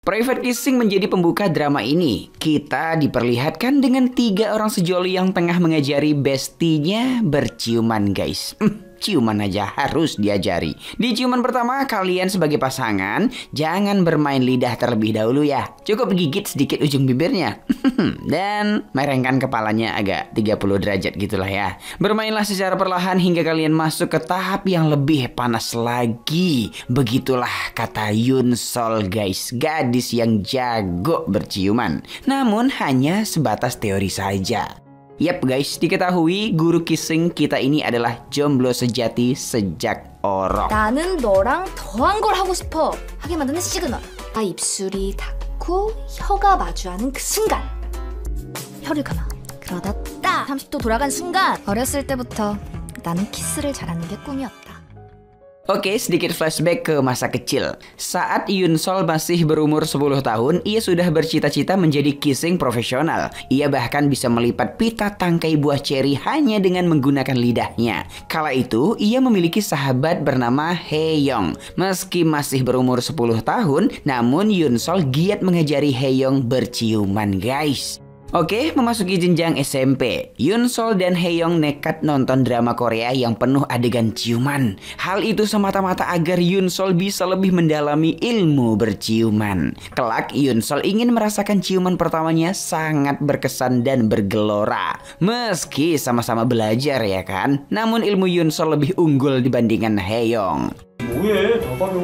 Private kissing menjadi pembuka drama ini. Kita diperlihatkan dengan 3 orang sejoli yang tengah mengajari bestinya berciuman, guys. Ciuman aja harus diajari. Di ciuman pertama, kalian sebagai pasangan jangan bermain lidah terlebih dahulu ya. Cukup gigit sedikit ujung bibirnya. Dan merengkan kepalanya agak 30 derajat gitulah ya. Bermainlah secara perlahan hingga kalian masuk ke tahap yang lebih panas lagi. Begitulah kata Yoon Sol, guys. Gadis yang jago berciuman. Namun hanya sebatas teori saja. Yap guys, diketahui guru kissing kita ini adalah jomblo sejati sejak orok. 나는 너랑 더한 걸 하고 싶어 하게 만드는 시그널. 나 입술이 닿고 혀가 마주하는 그 순간 혀를 감아. 그러다 딱 30도 돌아간 순간 어렸을 때부터 나는 키스를 잘하는 게 꿈이었다. Oke, sedikit flashback ke masa kecil. Saat Yoon Sol masih berumur 10 tahun, ia sudah bercita-cita menjadi kissing profesional. Ia bahkan bisa melipat pita tangkai buah ceri hanya dengan menggunakan lidahnya. Kala itu, ia memiliki sahabat bernama Hae-young. Meski masih berumur 10 tahun, namun Yoon Sol giat mengajari Hae-young berciuman, guys. Oke, memasuki jenjang SMP, Yoon Sol dan Hae-young nekat nonton drama Korea yang penuh adegan ciuman. Hal itu semata-mata agar Yoon Sol bisa lebih mendalami ilmu berciuman. Kelak, Yoon Sol ingin merasakan ciuman pertamanya sangat berkesan dan bergelora. Meski sama-sama belajar ya kan, namun ilmu Yoon Sol lebih unggul dibandingkan Hae-young. 뭐해? 다 가려.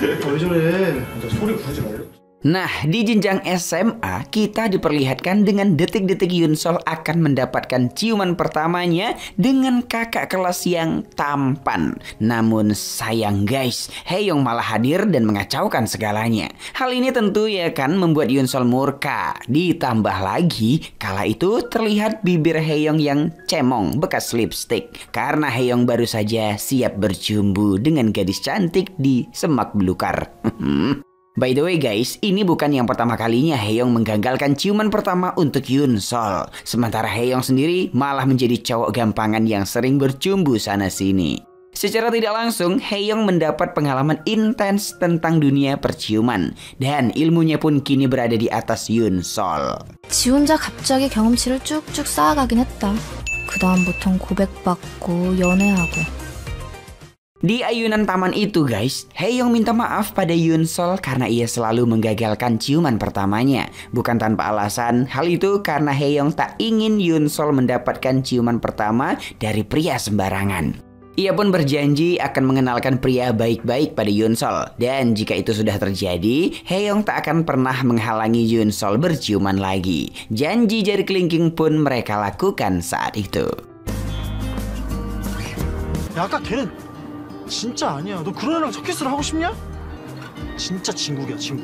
왜 저래? 소리 부르지 말려. Nah, di jenjang SMA, kita diperlihatkan dengan detik-detik Yoon Sol akan mendapatkan ciuman pertamanya dengan kakak kelas yang tampan. Namun sayang guys, Hae-young malah hadir dan mengacaukan segalanya. Hal ini tentu ya kan membuat Yoon Sol murka. Ditambah lagi, kala itu terlihat bibir Hae-young yang cemong bekas lipstick. Karena Hae-young baru saja siap bercumbu dengan gadis cantik di semak belukar. By the way guys, ini bukan yang pertama kalinya Hae-young menggagalkan ciuman pertama untuk Yoon Sol. Sementara Hae-young sendiri malah menjadi cowok gampangan yang sering bercumbu sana-sini. Secara tidak langsung, Hae-young mendapat pengalaman intens tentang dunia perciuman. Dan ilmunya pun kini berada di atas Yoon Sol. 지 혼자 갑자기 경험치를 쭉쭉 쌓아가긴 했다. 그 다음부턴 고백받고 연애하고. Di ayunan taman itu guys, Hae-young minta maaf pada Yoon Sol karena ia selalu menggagalkan ciuman pertamanya. Bukan tanpa alasan, hal itu karena Hae-young tak ingin Yoon Sol mendapatkan ciuman pertama dari pria sembarangan. Ia pun berjanji akan mengenalkan pria baik-baik pada Yoon Sol. Dan jika itu sudah terjadi, Hae-young tak akan pernah menghalangi Yoon Sol berciuman lagi. Janji jari kelingking pun mereka lakukan saat itu. 야, 아까 걔는 진짜 아니야. 너 그런 애랑 첫 키스를 하고 싶냐? 진짜 친구야, 친구.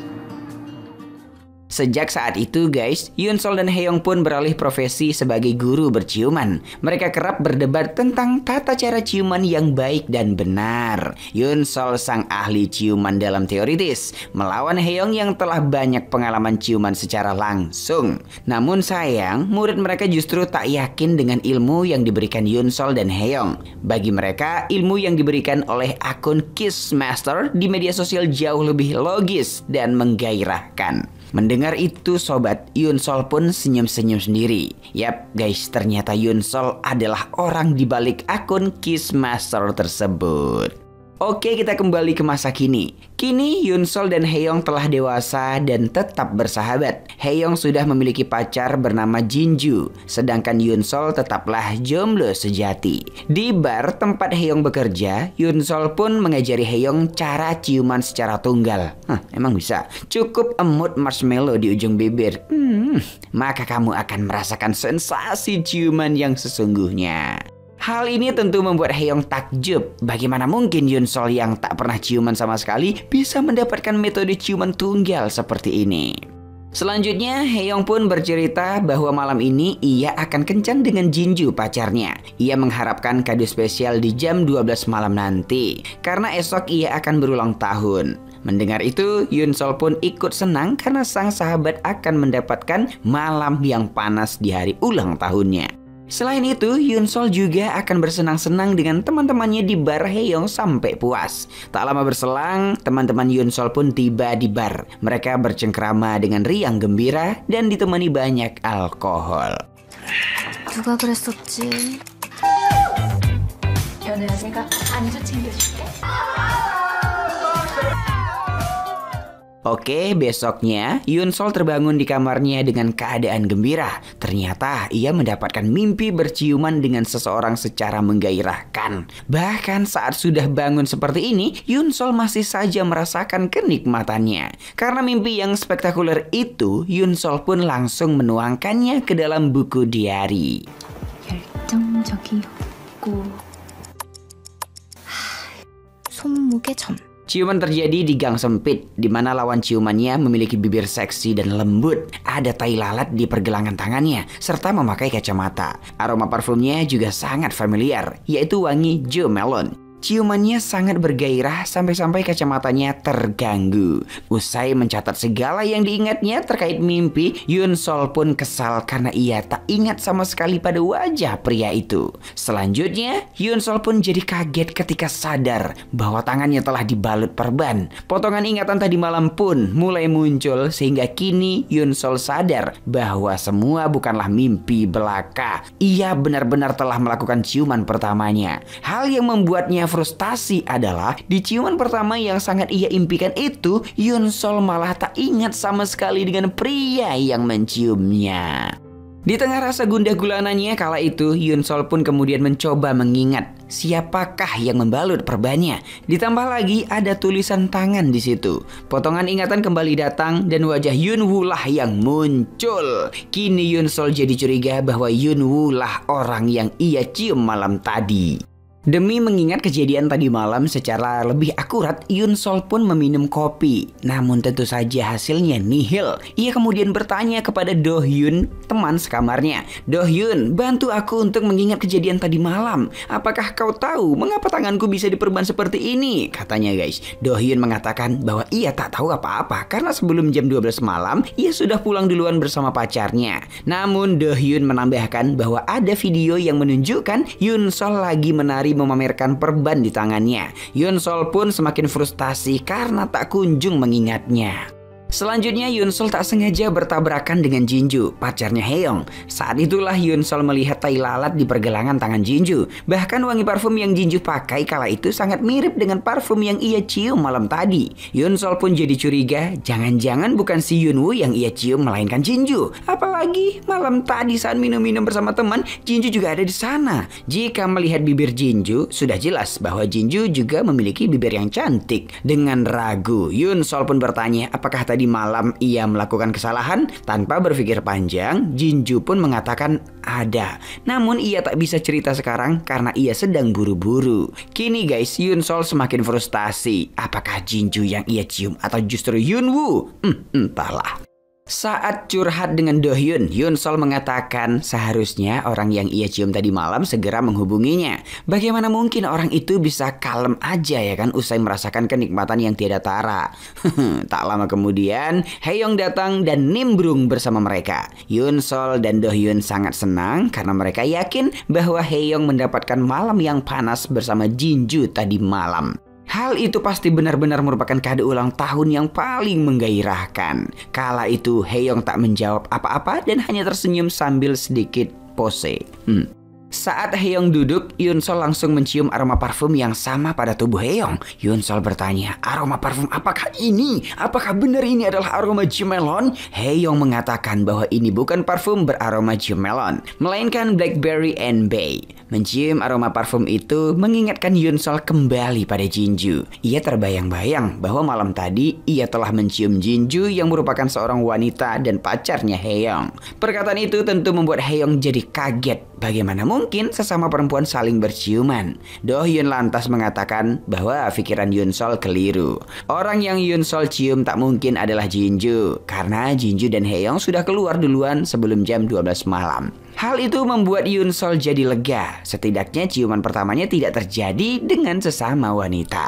Sejak saat itu guys, Yoon Sol dan Hae-young pun beralih profesi sebagai guru berciuman. Mereka kerap berdebat tentang tata cara ciuman yang baik dan benar. Yoon Sol sang ahli ciuman dalam teoritis, melawan Hae-young yang telah banyak pengalaman ciuman secara langsung. Namun sayang, murid mereka justru tak yakin dengan ilmu yang diberikan Yoon Sol dan Hae-young. Bagi mereka, ilmu yang diberikan oleh akun Kiss Master di media sosial jauh lebih logis dan menggairahkan. Mendengar itu sobat, Yoon Sol pun senyum-senyum sendiri. Yap guys, ternyata Yoon Sol adalah orang di balik akun Kiss Master tersebut. Oke, kita kembali ke masa kini. Kini Yoon Sol dan Hae-young telah dewasa dan tetap bersahabat. Hae-young sudah memiliki pacar bernama Jinju, sedangkan Yoon Sol tetaplah jomblo sejati. Di bar tempat Hae-young bekerja, Yoon Sol pun mengajari Hae-young cara ciuman secara tunggal. Emang bisa? Cukup emut marshmallow di ujung bibir. Maka kamu akan merasakan sensasi ciuman yang sesungguhnya. Hal ini tentu membuat Hae-young takjub. Bagaimana mungkin Yoon Sol yang tak pernah ciuman sama sekali bisa mendapatkan metode ciuman tunggal seperti ini? Selanjutnya, Hae-young pun bercerita bahwa malam ini ia akan kencan dengan Jinju pacarnya. Ia mengharapkan kado spesial di jam 12 malam nanti, karena esok ia akan berulang tahun. Mendengar itu, Yoon Sol pun ikut senang karena sang sahabat akan mendapatkan malam yang panas di hari ulang tahunnya. Selain itu, Hyun Sol juga akan bersenang-senang dengan teman-temannya di bar Haeyoung sampai puas. Tak lama berselang, teman-teman Hyun Sol pun tiba di bar. Mereka bercengkrama dengan riang gembira dan ditemani banyak alkohol. 누가 그랬었지? 연우야, 내가 안주 챙겨줄게. Oke, besoknya Hyun Sol terbangun di kamarnya dengan keadaan gembira. Ternyata ia mendapatkan mimpi berciuman dengan seseorang secara menggairahkan. Bahkan saat sudah bangun seperti ini, Hyun Sol masih saja merasakan kenikmatannya. Karena mimpi yang spektakuler itu, Hyun Sol pun langsung menuangkannya ke dalam buku diari. 열정적이었고 손목에 점. Ciuman terjadi di gang sempit, di mana lawan ciumannya memiliki bibir seksi dan lembut. Ada tai lalat di pergelangan tangannya, serta memakai kacamata. Aroma parfumnya juga sangat familiar, yaitu wangi Jo Melon. Ciumannya sangat bergairah sampai-sampai kacamatanya terganggu. Usai mencatat segala yang diingatnya terkait mimpi, Hyun Sol pun kesal karena ia tak ingat sama sekali pada wajah pria itu. Selanjutnya, Hyun Sol pun jadi kaget ketika sadar bahwa tangannya telah dibalut perban. Potongan ingatan tadi malam pun mulai muncul sehingga kini Hyun Sol sadar bahwa semua bukanlah mimpi belaka. Ia benar-benar telah melakukan ciuman pertamanya. Hal yang membuatnya frustasi adalah di ciuman pertama yang sangat ia impikan itu, Hyun Sol malah tak ingat sama sekali dengan pria yang menciumnya. Di tengah rasa gundah gulananya kala itu, Hyun Sol pun kemudian mencoba mengingat siapakah yang membalut perbannya. Ditambah lagi ada tulisan tangan di situ. Potongan ingatan kembali datang dan wajah Hyun Woo lah yang muncul. Kini Hyun Sol jadi curiga bahwa Hyun Woo lah orang yang ia cium malam tadi. Demi mengingat kejadian tadi malam secara lebih akurat, Hyun Sol pun meminum kopi. Namun tentu saja hasilnya nihil. Ia kemudian bertanya kepada Do Hyun, teman sekamarnya. Do Hyun, bantu aku untuk mengingat kejadian tadi malam. Apakah kau tahu mengapa tanganku bisa diperban seperti ini? Katanya guys. Do Hyun mengatakan bahwa ia tak tahu apa-apa karena sebelum jam 12 malam, ia sudah pulang duluan bersama pacarnya. Namun Do Hyun menambahkan bahwa ada video yang menunjukkan Hyun Sol lagi menari memamerkan perban di tangannya. Hyun Sol pun semakin frustasi karena tak kunjung mengingatnya. Selanjutnya Hyun Sol tak sengaja bertabrakan dengan Jinju, pacarnya Haeyoung. Saat itulah Hyun Sol melihat tai lalat di pergelangan tangan Jinju. Bahkan wangi parfum yang Jinju pakai kala itu sangat mirip dengan parfum yang ia cium malam tadi. Hyun Sol pun jadi curiga, jangan-jangan bukan si Hyun Woo yang ia cium melainkan Jinju. Apalagi malam tadi saat minum-minum bersama teman, Jinju juga ada di sana. Jika melihat bibir Jinju, sudah jelas bahwa Jinju juga memiliki bibir yang cantik. Dengan ragu, Hyun Sol pun bertanya apakah tadi malam ia melakukan kesalahan. Tanpa berpikir panjang, Jinju pun mengatakan ada. Namun ia tak bisa cerita sekarang karena ia sedang buru-buru. Kini guys, Hyun Sol semakin frustasi. Apakah Jinju yang ia cium atau justru Hyun Woo? Entahlah. Saat curhat dengan Do Hyun, Hyun Sol mengatakan seharusnya orang yang ia cium tadi malam segera menghubunginya. Bagaimana mungkin orang itu bisa kalem aja ya kan usai merasakan kenikmatan yang tiada tara. Tak lama kemudian, Haeyoung datang dan nimbrung bersama mereka. Hyun Sol dan Do Hyun sangat senang karena mereka yakin bahwa Haeyoung mendapatkan malam yang panas bersama Jinju tadi malam. Hal itu pasti benar-benar merupakan kado ulang tahun yang paling menggairahkan. Kala itu Haeyoung tak menjawab apa-apa dan hanya tersenyum sambil sedikit pose. Saat Haeyoung duduk, Hyun Sol langsung mencium aroma parfum yang sama pada tubuh Haeyoung. Hyun Sol bertanya, aroma parfum apakah ini? Apakah benar ini adalah aroma Jo Melon? Haeyoung mengatakan bahwa ini bukan parfum beraroma Jo Melon, melainkan Blackberry and Bay. Mencium aroma parfum itu mengingatkan Hyun Sol kembali pada Jinju. Ia terbayang-bayang bahwa malam tadi ia telah mencium Jinju yang merupakan seorang wanita dan pacarnya Haeyoung. Perkataan itu tentu membuat Haeyoung jadi kaget. Bagaimana mungkin sesama perempuan saling berciuman? Do Hyun lantas mengatakan bahwa pikiran Hyun Sol keliru. Orang yang Hyun Sol cium tak mungkin adalah Jinju, karena Jinju dan Haeyoung sudah keluar duluan sebelum jam 12 malam. Hal itu membuat Hyun Sol jadi lega. Setidaknya ciuman pertamanya tidak terjadi dengan sesama wanita.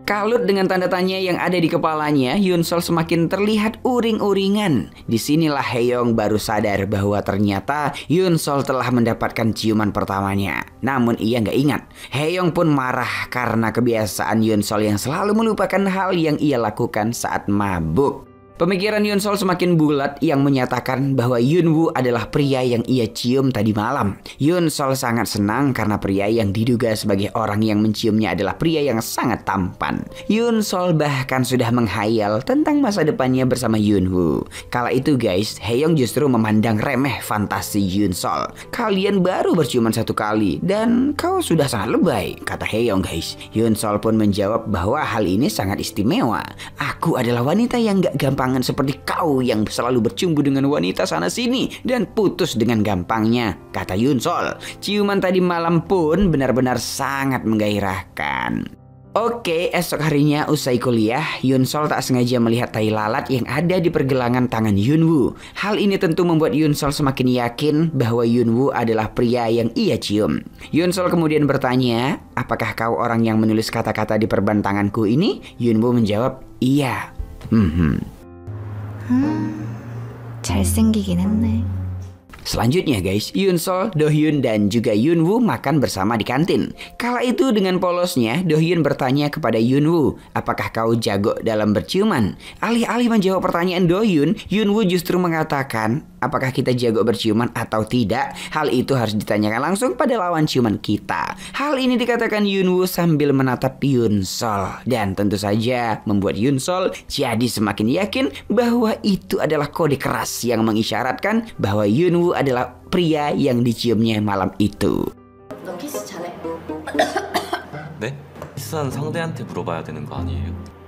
Kalut dengan tanda tanya yang ada di kepalanya, Hyun Sol semakin terlihat uring-uringan. Disinilah Haeyoung baru sadar bahwa ternyata Hyun Sol telah mendapatkan ciuman pertamanya. Namun ia nggak ingat. Haeyoung pun marah karena kebiasaan Hyun Sol yang selalu melupakan hal yang ia lakukan saat mabuk. Pemikiran Hyun Sol semakin bulat yang menyatakan bahwa Yunwoo adalah pria yang ia cium tadi malam. Hyun Sol sangat senang karena pria yang diduga sebagai orang yang menciumnya adalah pria yang sangat tampan. Hyun Sol bahkan sudah menghayal tentang masa depannya bersama Yunwoo. Kala itu guys, Haeyoung justru memandang remeh fantasi Hyun Sol. Kalian baru berciuman 1 kali dan kau sudah sangat lebay, kata Haeyoung guys. Hyun Sol pun menjawab bahwa hal ini sangat istimewa. Aku adalah wanita yang gak gampang seperti kau yang selalu bercumbu dengan wanita sana sini dan putus dengan gampangnya, kata Hyun Sol. Ciuman tadi malam pun benar-benar sangat menggairahkan. Oke, esok harinya usai kuliah, Hyun Sol tak sengaja melihat tai lalat yang ada di pergelangan tangan Yunwoo. Hal ini tentu membuat Hyun Sol semakin yakin bahwa Yunwoo adalah pria yang ia cium. Hyun Sol kemudian bertanya, apakah kau orang yang menulis kata-kata di perban tanganku ini? Yunwoo menjawab, iya. 잘생기긴 했네. Selanjutnya guys, Hyun Sol, Do Hyun dan juga Yunwoo makan bersama di kantin. Kala itu dengan polosnya, Do Hyun bertanya kepada Yunwoo, apakah kau jago dalam berciuman? Alih-alih menjawab pertanyaan Do Hyun, Yunwoo justru mengatakan, apakah kita jago berciuman atau tidak? Hal itu harus ditanyakan langsung pada lawan ciuman kita. Hal ini dikatakan Yunwoo sambil menatap Hyun Sol. Dan tentu saja membuat Hyun Sol jadi semakin yakin bahwa itu adalah kode keras yang mengisyaratkan bahwa Yunwoo adalah pria yang diciumnya malam itu. 너 키스 잘해? 네? 키스한 상대한테 물어봐야 되는 거 아니에요?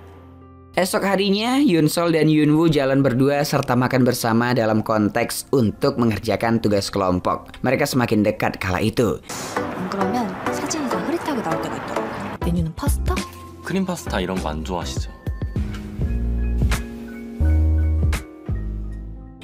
Esok harinya, Hyun Sol dan Yunwoo jalan berdua serta makan bersama dalam konteks untuk mengerjakan tugas kelompok. Mereka semakin dekat kala itu. 그러면 사진이 다 흐릿하게 나올 때가 있더라고. 메뉴는 파스타? 크림 파스타 이런 거 안 좋아하시죠?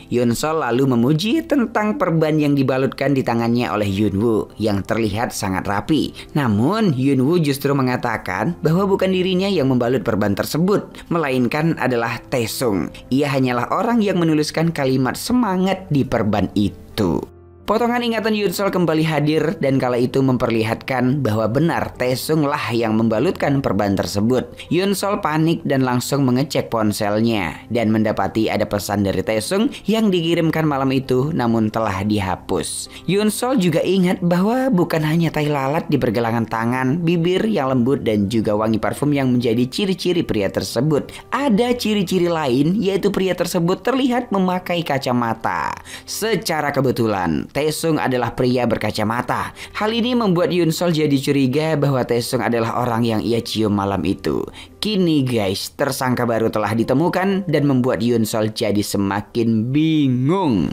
Hyun Sol lalu memuji tentang perban yang dibalutkan di tangannya oleh Yunwoo yang terlihat sangat rapi. Namun Yunwoo justru mengatakan bahwa bukan dirinya yang membalut perban tersebut, melainkan adalah Taesung. Ia hanyalah orang yang menuliskan kalimat semangat di perban itu. Potongan ingatan Hyun Sol kembali hadir dan kala itu memperlihatkan bahwa benar Taesung lah yang membalutkan perban tersebut. Hyun Sol panik dan langsung mengecek ponselnya dan mendapati ada pesan dari Taesung yang dikirimkan malam itu namun telah dihapus. Hyun Sol juga ingat bahwa bukan hanya tai lalat di pergelangan tangan, bibir yang lembut dan juga wangi parfum yang menjadi ciri-ciri pria tersebut. Ada ciri-ciri lain yaitu pria tersebut terlihat memakai kacamata. Secara kebetulan Taesung adalah pria berkacamata. Hal ini membuat Hyun Sol jadi curiga bahwa Taesung adalah orang yang ia cium malam itu. Kini guys, tersangka baru telah ditemukan dan membuat Hyun Sol jadi semakin bingung.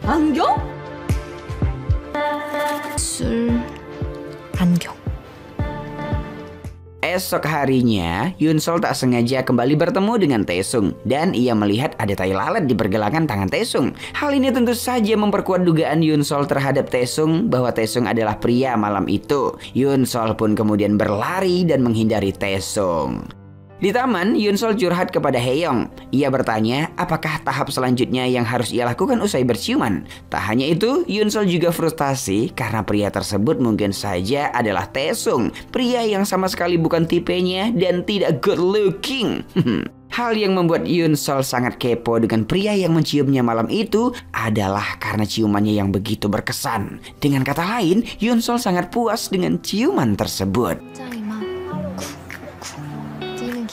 안경? 술, 안경. Esok harinya, Hyun Sol tak sengaja kembali bertemu dengan Taesung dan ia melihat ada tai lalat di pergelangan tangan Taesung. Hal ini tentu saja memperkuat dugaan Hyun Sol terhadap Taesung bahwa Taesung adalah pria malam itu. Hyun Sol pun kemudian berlari dan menghindari Taesung. Di taman, Hyun Sol curhat kepada Haeyoung. Ia bertanya apakah tahap selanjutnya yang harus ia lakukan usai berciuman. Tak hanya itu, Hyun Sol juga frustasi karena pria tersebut mungkin saja adalah Taesung, pria yang sama sekali bukan tipenya dan tidak good looking. Hal yang membuat Hyun Sol sangat kepo dengan pria yang menciumnya malam itu adalah karena ciumannya yang begitu berkesan. Dengan kata lain, Hyun Sol sangat puas dengan ciuman tersebut.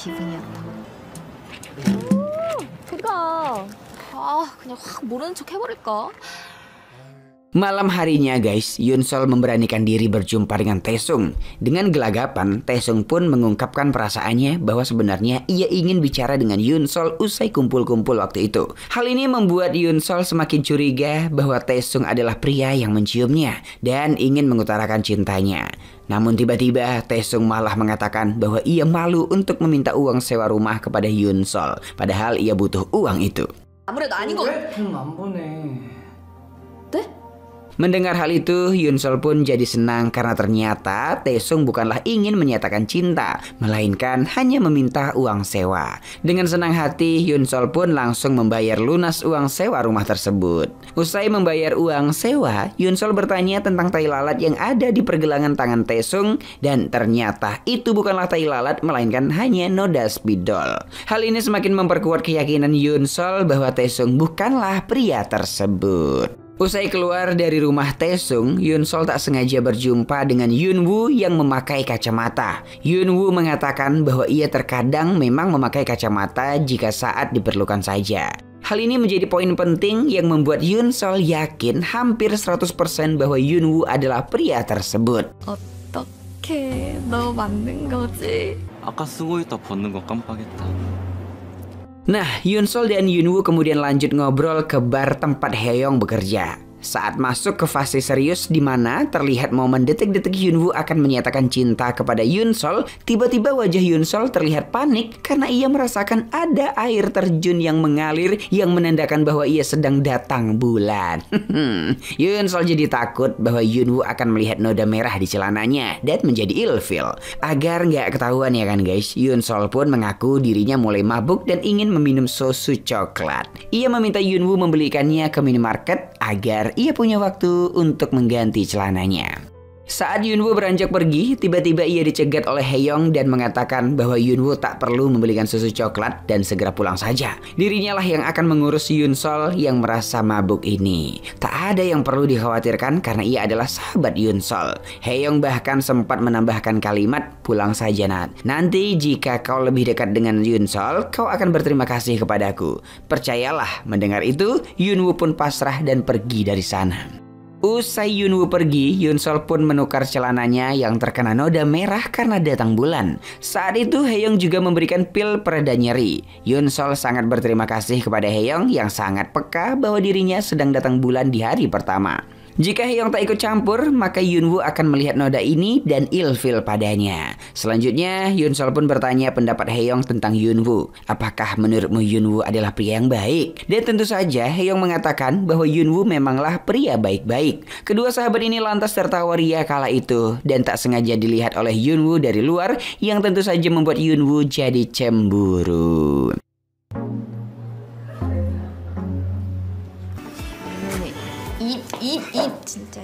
기분이었다. 그냥 확 모르는 척 해버릴까? Malam harinya guys, Hyun Sol memberanikan diri berjumpa dengan Taesung. Dengan gelagapan, Taesung pun mengungkapkan perasaannya bahwa sebenarnya ia ingin bicara dengan Hyun Sol usai kumpul-kumpul waktu itu. Hal ini membuat Hyun Sol semakin curiga bahwa Taesung adalah pria yang menciumnya dan ingin mengutarakan cintanya. Namun tiba-tiba Taesung malah mengatakan bahwa ia malu untuk meminta uang sewa rumah kepada Hyun Sol. Padahal ia butuh uang itu. 아무래도 아닌 거. 안 보내. 네? Mendengar hal itu, Yoon Sol pun jadi senang karena ternyata Taesung bukanlah ingin menyatakan cinta, melainkan hanya meminta uang sewa. Dengan senang hati, Yoon Sol pun langsung membayar lunas uang sewa rumah tersebut. Usai membayar uang sewa, Yoon Sol bertanya tentang tai lalat yang ada di pergelangan tangan Taesung dan ternyata itu bukanlah tai lalat melainkan hanya noda spidol. Hal ini semakin memperkuat keyakinan Yoon Sol bahwa Taesung bukanlah pria tersebut. Usai keluar dari rumah Taesung, Yoon Sol tak sengaja berjumpa dengan Yoon Woo yang memakai kacamata. Yoon Woo mengatakan bahwa ia terkadang memang memakai kacamata jika saat diperlukan saja. Hal ini menjadi poin penting yang membuat Yoon Sol yakin hampir 100% bahwa Yoon Woo adalah pria tersebut. 어떻게 너 맞는 거지? 아까 쓰고 있다 벗는 거 깜빡했다. Nah, Yoon Sol dan Yoon Woo kemudian lanjut ngobrol ke bar tempat Haeyoung bekerja. Saat masuk ke fase serius di mana terlihat momen detik-detik Yoon Woo akan menyatakan cinta kepada Yoon Sol, tiba-tiba wajah Yoon Sol terlihat panik karena ia merasakan ada air terjun yang mengalir yang menandakan bahwa ia sedang datang bulan. Yoon Sol jadi takut bahwa Yoon Woo akan melihat noda merah di celananya dan menjadi ilfil. Agar nggak ketahuan ya kan guys, Yoon Sol pun mengaku dirinya mulai mabuk dan ingin meminum susu coklat. Ia meminta Yoon Woo membelikannya ke minimarket agar ia punya waktu untuk mengganti celananya. Saat Yoon Woo beranjak pergi, tiba-tiba ia dicegat oleh Haeyoung dan mengatakan bahwa Yoon Woo tak perlu membelikan susu coklat dan segera pulang saja. Dirinya lah yang akan mengurus Yoon Sol yang merasa mabuk ini. Tak ada yang perlu dikhawatirkan karena ia adalah sahabat Yoon Sol. Haeyoung bahkan sempat menambahkan kalimat, pulang saja Nat. Nanti jika kau lebih dekat dengan Yoon Sol, kau akan berterima kasih kepadaku. Percayalah. Mendengar itu, Yoon Woo pun pasrah dan pergi dari sana. Usai Yoon Woo pergi, Yoon Sol pun menukar celananya yang terkena noda merah karena datang bulan. Saat itu Haeyoung juga memberikan pil pereda nyeri. Yoon Sol sangat berterima kasih kepada Haeyoung yang sangat peka bahwa dirinya sedang datang bulan di hari pertama. Jika Haeyoung tak ikut campur, maka Yoon Woo akan melihat noda ini dan ilfil padanya. Selanjutnya, Yoon Sol pun bertanya pendapat Haeyoung tentang Yoon Woo. Apakah menurutmu Yoon Woo adalah pria yang baik? Dan tentu saja Haeyoung mengatakan bahwa Yoon Woo memanglah pria baik-baik. Kedua sahabat ini lantas tertawa ria kala itu dan tak sengaja dilihat oleh Yoon Woo dari luar yang tentu saja membuat Yoon Woo jadi cemburu. 진짜.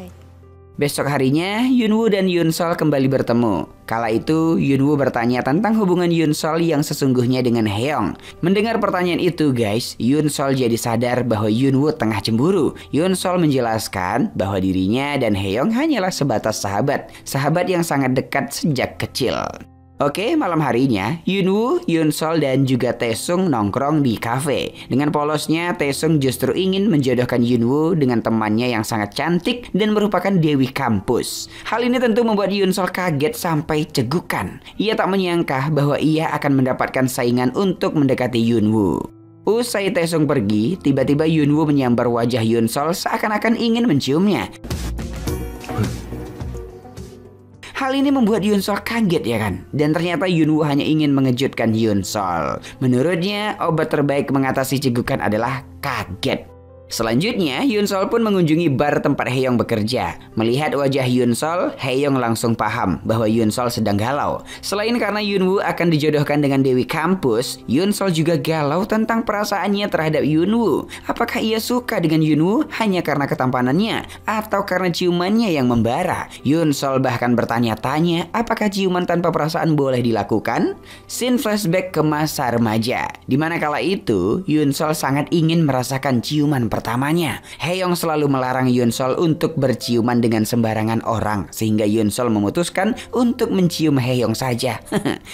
Besok harinya, Yoon Woo dan Yoon Sol kembali bertemu. Kala itu, Yoon Woo bertanya tentang hubungan Yoon Sol yang sesungguhnya dengan Haeyoung. Mendengar pertanyaan itu guys, Yoon Sol jadi sadar bahwa Yoon Woo tengah cemburu. Yoon Sol menjelaskan bahwa dirinya dan Haeyoung hanyalah sebatas sahabat. Sahabat yang sangat dekat sejak kecil. Oke, malam harinya, Yoon Woo, Yoon Sol dan juga Taesung nongkrong di kafe. Dengan polosnya, Taesung justru ingin menjodohkan Yoon Woo dengan temannya yang sangat cantik dan merupakan dewi kampus. Hal ini tentu membuat Yoon Sol kaget sampai cegukan. Ia tak menyangka bahwa ia akan mendapatkan saingan untuk mendekati Yoon Woo. Usai Taesung pergi, tiba-tiba Yoon Woo menyambar wajah Yoon Sol seakan-akan ingin menciumnya. Hal ini membuat Yoon Sol kaget ya kan? Dan ternyata Yoon Woo hanya ingin mengejutkan Yoon Sol. Menurutnya, obat terbaik mengatasi cegukan adalah kaget. Selanjutnya, Yoon Sol pun mengunjungi bar tempat Haeyoung bekerja. Melihat wajah Yoon Sol, Haeyoung langsung paham bahwa Yoon Sol sedang galau. Selain karena Yoon Woo akan dijodohkan dengan dewi kampus, Yoon Sol juga galau tentang perasaannya terhadap Yoon Woo. Apakah ia suka dengan Yoon Woo hanya karena ketampanannya atau karena ciumannya yang membara? Yoon Sol bahkan bertanya-tanya apakah ciuman tanpa perasaan boleh dilakukan? Scene flashback ke masa remaja, di mana kala itu Yoon Sol sangat ingin merasakan ciuman pertamanya. Haeyoung selalu melarang Yoon Sol untuk berciuman dengan sembarangan orang, sehingga Yoon Sol memutuskan untuk mencium Haeyoung saja.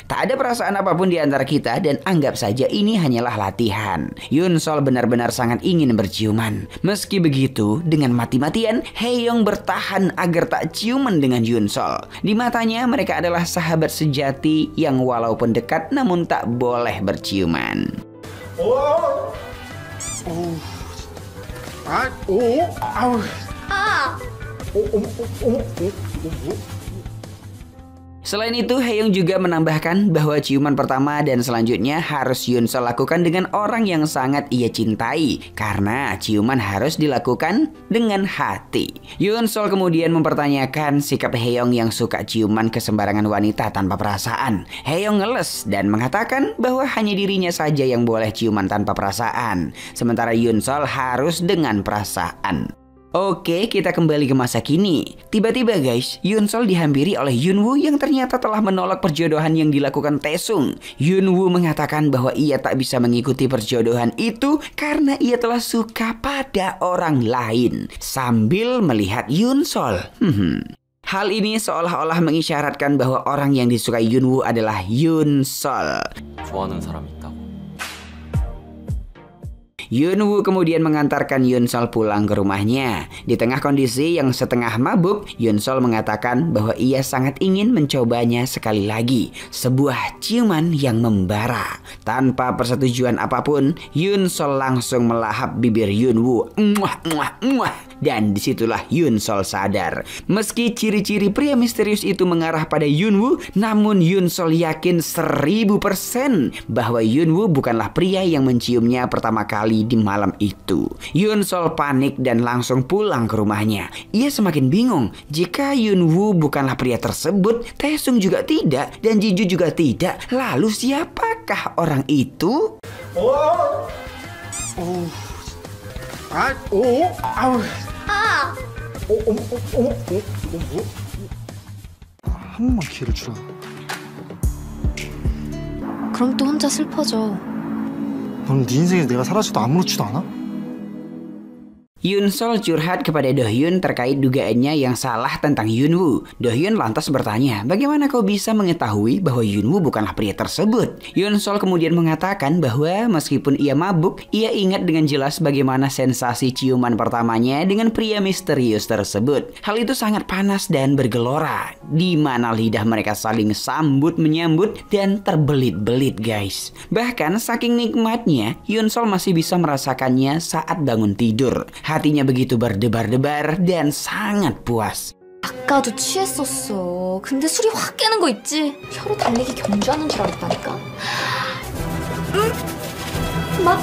Tak ada perasaan apapun di antara kita dan anggap saja ini hanyalah latihan. Yoon Sol benar-benar sangat ingin berciuman. Meski begitu, dengan mati-matian Haeyoung bertahan agar tak ciuman dengan Yoon Sol. Di matanya mereka adalah sahabat sejati yang walaupun dekat namun tak boleh berciuman. Selain itu, Haeyoung juga menambahkan bahwa ciuman pertama dan selanjutnya harus Yunsol lakukan dengan orang yang sangat ia cintai, karena ciuman harus dilakukan dengan hati. Yunsol kemudian mempertanyakan sikap Haeyoung yang suka ciuman ke sembarangan wanita tanpa perasaan. Haeyoung ngeles dan mengatakan bahwa hanya dirinya saja yang boleh ciuman tanpa perasaan, sementara Yunsol harus dengan perasaan. Oke, kita kembali ke masa kini. Tiba-tiba guys, Yunsol dihampiri oleh Yunwoo yang ternyata telah menolak perjodohan yang dilakukan Taesung. Yunwoo mengatakan bahwa ia tak bisa mengikuti perjodohan itu karena ia telah suka pada orang lain sambil melihat Yunsol. Hal ini seolah-olah mengisyaratkan bahwa orang yang disukai Yunwoo adalah Yunsol. 좋아하는 사람이 있다고. Yunwoo kemudian mengantarkan Yunsol pulang ke rumahnya. Di tengah kondisi yang setengah mabuk, Yunsol mengatakan bahwa ia sangat ingin mencobanya sekali lagi. Sebuah ciuman yang membara. Tanpa persetujuan apapun, Yunsol langsung melahap bibir Yunwoo. Dan disitulah Yunsol sadar. Meski ciri-ciri pria misterius itu mengarah pada Yunwoo, namun Yunsol yakin 1000% bahwa Yunwoo bukanlah pria yang menciumnya pertama kali di malam itu. Yunsol panik dan langsung pulang ke rumahnya. Ia semakin bingung. Jika Yunwoo bukanlah pria tersebut, Taesung juga tidak, dan Jinju juga tidak. Lalu siapakah orang itu? 한 번만 기회를 주라. 그럼 또 혼자 슬퍼져. 넌 네 인생에서 내가 사라져도 아무렇지도 않아? Yunsol curhat kepada Dohyun terkait dugaannya yang salah tentang Yunwoo. Dohyun lantas bertanya, bagaimana kau bisa mengetahui bahwa Yunwoo bukanlah pria tersebut? Yunsol kemudian mengatakan bahwa meskipun ia mabuk, ia ingat dengan jelas bagaimana sensasi ciuman pertamanya dengan pria misterius tersebut. Hal itu sangat panas dan bergelora, di mana lidah mereka saling sambut menyambut dan terbelit-belit guys. Bahkan saking nikmatnya, Yunsol masih bisa merasakannya saat bangun tidur. Hatinya begitu berdebar-debar dan sangat puas. 아까도 취했었어. 근데 술이 확 깨는 거 있지? 혀로 달리기 경주하는 줄 알았다니까. 막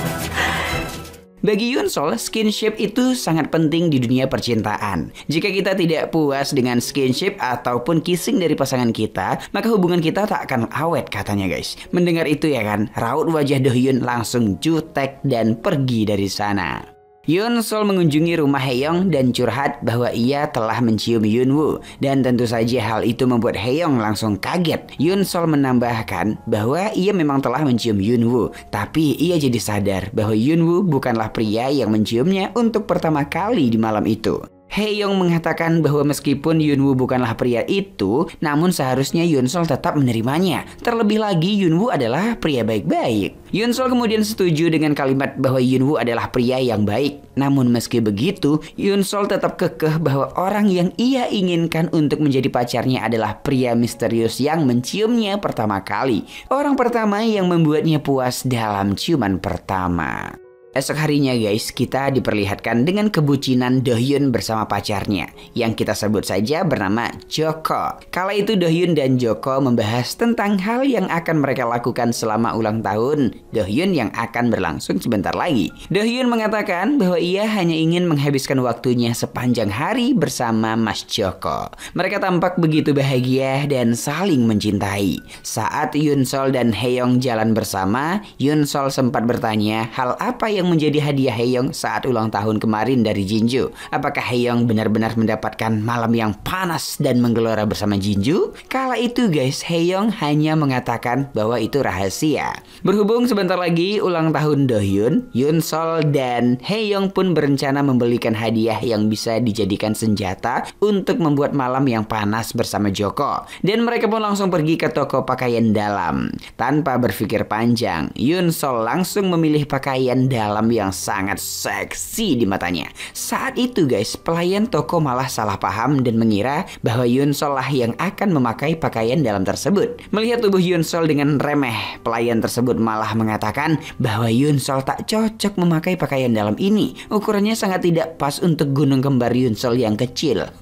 Bagi Yunsol, skinship itu sangat penting di dunia percintaan. Jika kita tidak puas dengan skinship ataupun kissing dari pasangan kita, maka hubungan kita tak akan awet katanya guys. Mendengar itu ya kan, raut wajah Dohyun langsung jutek dan pergi dari sana. Yunsol mengunjungi rumah Haeyoung dan curhat bahwa ia telah mencium Yunwoo, dan tentu saja hal itu membuat Haeyoung langsung kaget. Yunsol menambahkan bahwa ia memang telah mencium Yunwoo, tapi ia jadi sadar bahwa Yunwoo bukanlah pria yang menciumnya untuk pertama kali di malam itu. Haeyoung mengatakan bahwa meskipun Yunwoo bukanlah pria itu, namun seharusnya Yunsol tetap menerimanya. Terlebih lagi Yunwoo adalah pria baik-baik. Yunsol kemudian setuju dengan kalimat bahwa Yunwoo adalah pria yang baik. Namun meski begitu, Yunsol tetap kekeh bahwa orang yang ia inginkan untuk menjadi pacarnya adalah pria misterius yang menciumnya pertama kali. Orang pertama yang membuatnya puas dalam ciuman pertama. Esok harinya guys, kita diperlihatkan dengan kebucinan Dohyun bersama pacarnya yang kita sebut saja bernama Joko. Kala itu Dohyun dan Joko membahas tentang hal yang akan mereka lakukan selama ulang tahun Dohyun yang akan berlangsung sebentar lagi. Dohyun mengatakan bahwa ia hanya ingin menghabiskan waktunya sepanjang hari bersama Mas Joko. Mereka tampak begitu bahagia dan saling mencintai. Saat Yunsol dan Haeyoung jalan bersama, Yunsol sempat bertanya hal apa yang menjadi hadiah Haeyoung saat ulang tahun kemarin dari Jinju. Apakah Haeyoung benar-benar mendapatkan malam yang panas dan menggelora bersama Jinju? Kala itu guys, Haeyoung hanya mengatakan bahwa itu rahasia. Berhubung sebentar lagi ulang tahun Dohyun, Yunsol dan Haeyoung pun berencana membelikan hadiah yang bisa dijadikan senjata untuk membuat malam yang panas bersama Joko. Dan mereka pun langsung pergi ke toko pakaian dalam. Tanpa berpikir panjang, Yunsol langsung memilih pakaian dalam yang sangat seksi di matanya. Saat itu guys, pelayan toko malah salah paham dan mengira bahwa Yunsol lah yang akan memakai pakaian dalam tersebut. Melihat tubuh Yunsol dengan remeh, pelayan tersebut malah mengatakan bahwa Yunsol tak cocok memakai pakaian dalam ini. Ukurannya sangat tidak pas untuk gunung kembar Yunsol yang kecil.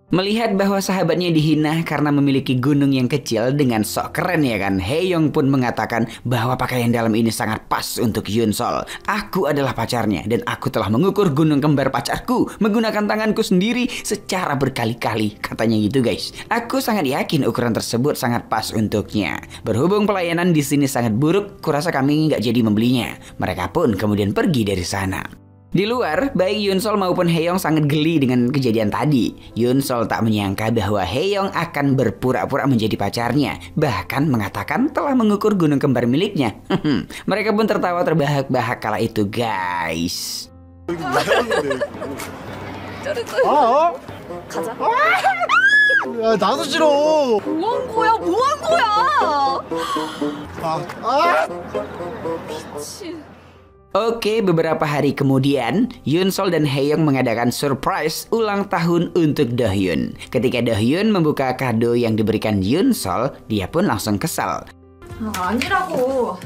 Melihat bahwa sahabatnya dihina karena memiliki gunung yang kecil dengan sok keren ya kan, Haeyoung pun mengatakan bahwa pakaian dalam ini sangat pas untuk Yunsol. Aku adalah pacarnya dan aku telah mengukur gunung kembar pacarku menggunakan tanganku sendiri secara berkali-kali. Katanya gitu guys. Aku sangat yakin ukuran tersebut sangat pas untuknya. Berhubung pelayanan di sini sangat buruk, kurasa kami nggak jadi membelinya. Mereka pun kemudian pergi dari sana. Di luar, baik Yunsol maupun Haeyoung sangat geli dengan kejadian tadi. Yunsol tak menyangka bahwa Haeyoung akan berpura-pura menjadi pacarnya. Bahkan mengatakan telah mengukur gunung kembar miliknya. Mereka pun tertawa terbahak-bahak kala itu guys. 가자. 야, 나도 싫어. 뭐 한 거야? 미친. Oke, beberapa hari kemudian, Yunsol dan Haeyoung mengadakan surprise ulang tahun untuk Dohyun. Ketika Dohyun membuka kado yang diberikan Yunsol, dia pun langsung kesal. 아니라고.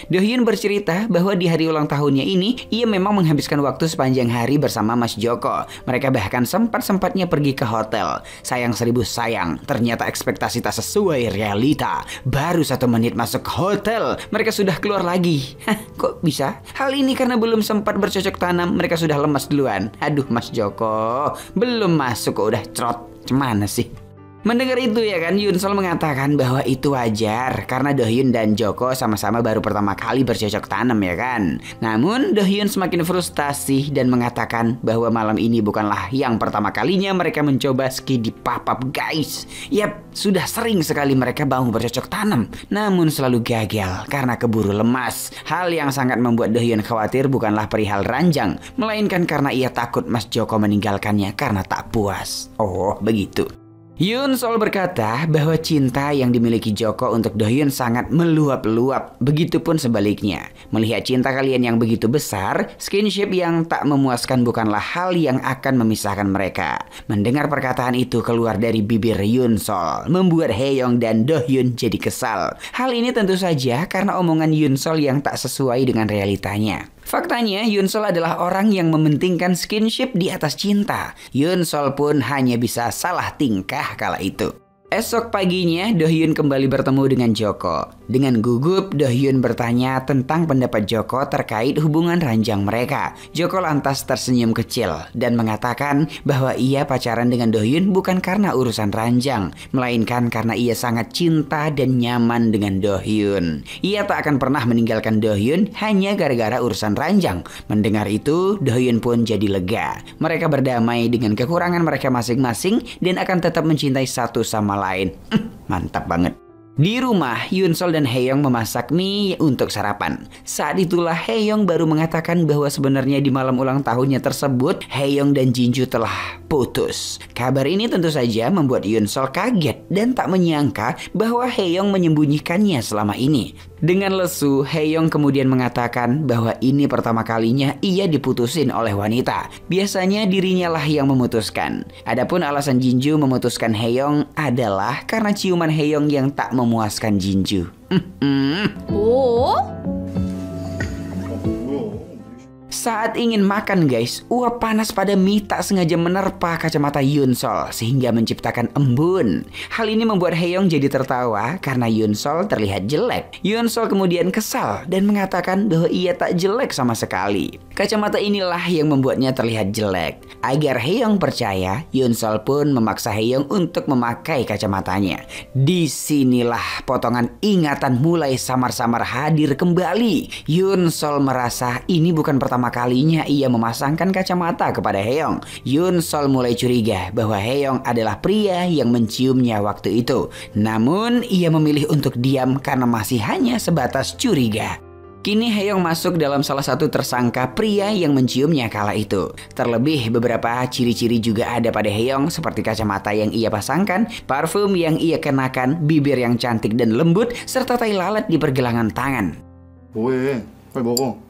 Dohyun bercerita bahwa di hari ulang tahunnya ini, ia memang menghabiskan waktu sepanjang hari bersama Mas Joko. Mereka bahkan sempat-sempatnya pergi ke hotel. Sayang seribu sayang, ternyata ekspektasi tak sesuai realita. Baru 1 menit masuk hotel, mereka sudah keluar lagi. Hah, kok bisa? Hal ini karena belum sempat bercocok tanam, mereka sudah lemas duluan. Aduh Mas Joko, belum masuk kok udah cerot. Gimana sih? Mendengar itu ya kan, Yunsol mengatakan bahwa itu wajar karena Dohyun dan Joko sama-sama baru pertama kali bercocok tanam ya kan. Namun Dohyun semakin frustasi dan mengatakan bahwa malam ini bukanlah yang pertama kalinya mereka mencoba ski di pop-up guys. Yap, sudah sering sekali mereka mau bercocok tanam, namun selalu gagal karena keburu lemas. Hal yang sangat membuat Dohyun khawatir bukanlah perihal ranjang, melainkan karena ia takut Mas Joko meninggalkannya karena tak puas. Oh, begitu. Yunsol berkata bahwa cinta yang dimiliki Joko untuk Dohyun sangat meluap-luap. Begitupun sebaliknya. Melihat cinta kalian yang begitu besar, skinship yang tak memuaskan bukanlah hal yang akan memisahkan mereka. Mendengar perkataan itu keluar dari bibir Yunsol, membuat Haeyoung dan Dohyun jadi kesal. Hal ini tentu saja karena omongan Yunsol yang tak sesuai dengan realitanya. Faktanya, Yunsol adalah orang yang mementingkan skinship di atas cinta. Yunsol pun hanya bisa salah tingkah kala itu. Esok paginya, Dohyun kembali bertemu dengan Joko. Dengan gugup, Dohyun bertanya tentang pendapat Joko terkait hubungan ranjang mereka. Joko lantas tersenyum kecil dan mengatakan bahwa ia pacaran dengan Dohyun bukan karena urusan ranjang, melainkan karena ia sangat cinta dan nyaman dengan Dohyun. Ia tak akan pernah meninggalkan Dohyun hanya gara-gara urusan ranjang. Mendengar itu, Dohyun pun jadi lega. Mereka berdamai dengan kekurangan mereka masing-masing dan akan tetap mencintai satu sama lain. Mantap banget. Di rumah, Yunsol dan Haeyoung memasak mie untuk sarapan. Saat itulah Haeyoung baru mengatakan bahwa sebenarnya di malam ulang tahunnya tersebut, Haeyoung dan Jinju telah putus. Kabar ini tentu saja membuat Yunsol kaget dan tak menyangka bahwa Haeyoung menyembunyikannya selama ini. Dengan lesu, Haeyoung kemudian mengatakan bahwa ini pertama kalinya ia diputusin oleh wanita. Biasanya dirinya lah yang memutuskan. Adapun alasan Jinju memutuskan Haeyoung adalah karena ciuman Haeyoung yang tak memuaskan Jinju. 뭐? Saat ingin makan guys, uap panas pada mie tak sengaja menerpa kacamata Yunsol sehingga menciptakan embun. Hal ini membuat Haeyoung jadi tertawa karena Yunsol terlihat jelek. Yunsol kemudian kesal dan mengatakan bahwa ia tak jelek sama sekali. Kacamata inilah yang membuatnya terlihat jelek. Agar Haeyoung percaya, Yunsol pun memaksa Haeyoung untuk memakai kacamatanya. Disinilah potongan ingatan mulai samar-samar hadir kembali. Yunsol merasa ini bukan pertama kalinya ia memasangkan kacamata kepada Haeyoung. Yunsol mulai curiga bahwa Haeyoung adalah pria yang menciumnya waktu itu. Namun ia memilih untuk diam karena masih hanya sebatas curiga. Kini Haeyoung masuk dalam salah satu tersangka pria yang menciumnya kala itu. Terlebih beberapa ciri-ciri juga ada pada Haeyoung seperti kacamata yang ia pasangkan, parfum yang ia kenakan, bibir yang cantik dan lembut, serta tai lalat di pergelangan tangan. 뭐해? 빨리 먹어.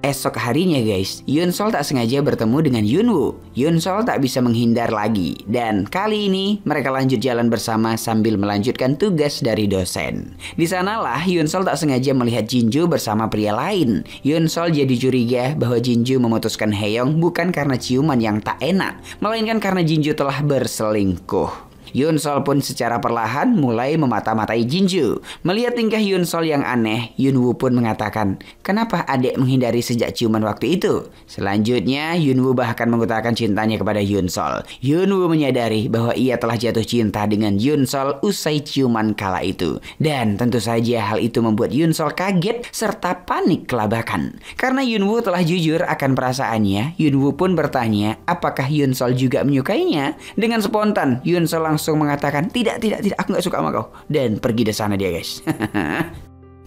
Esok harinya guys, Yoon Sol tak sengaja bertemu dengan Yunwoo. Yoon Sol tak bisa menghindar lagi. Dan kali ini mereka lanjut jalan bersama sambil melanjutkan tugas dari dosen. Di sanalah Yoon Sol tak sengaja melihat Jinju bersama pria lain. Yoon Sol jadi curiga bahwa Jinju memutuskan Haeyoung bukan karena ciuman yang tak enak, melainkan karena Jinju telah berselingkuh. Yoon Sol pun secara perlahan mulai memata-matai Jinju. Melihat tingkah Yoon Sol yang aneh, Yunwoo pun mengatakan, "Kenapa adik menghindari sejak ciuman waktu itu?" Selanjutnya, Yunwoo bahkan mengutarakan cintanya kepada Yoon Sol. Yunwoo menyadari bahwa ia telah jatuh cinta dengan Yoon Sol usai ciuman kala itu. Dan tentu saja hal itu membuat Yoon Sol kaget serta panik kelabakan. Karena Yunwoo telah jujur akan perasaannya, Yunwoo pun bertanya apakah Yoon Sol juga menyukainya. Dengan spontan, Yoon Sol langsung mengatakan, tidak, aku gak suka sama kau. Dan pergi dari sana dia guys.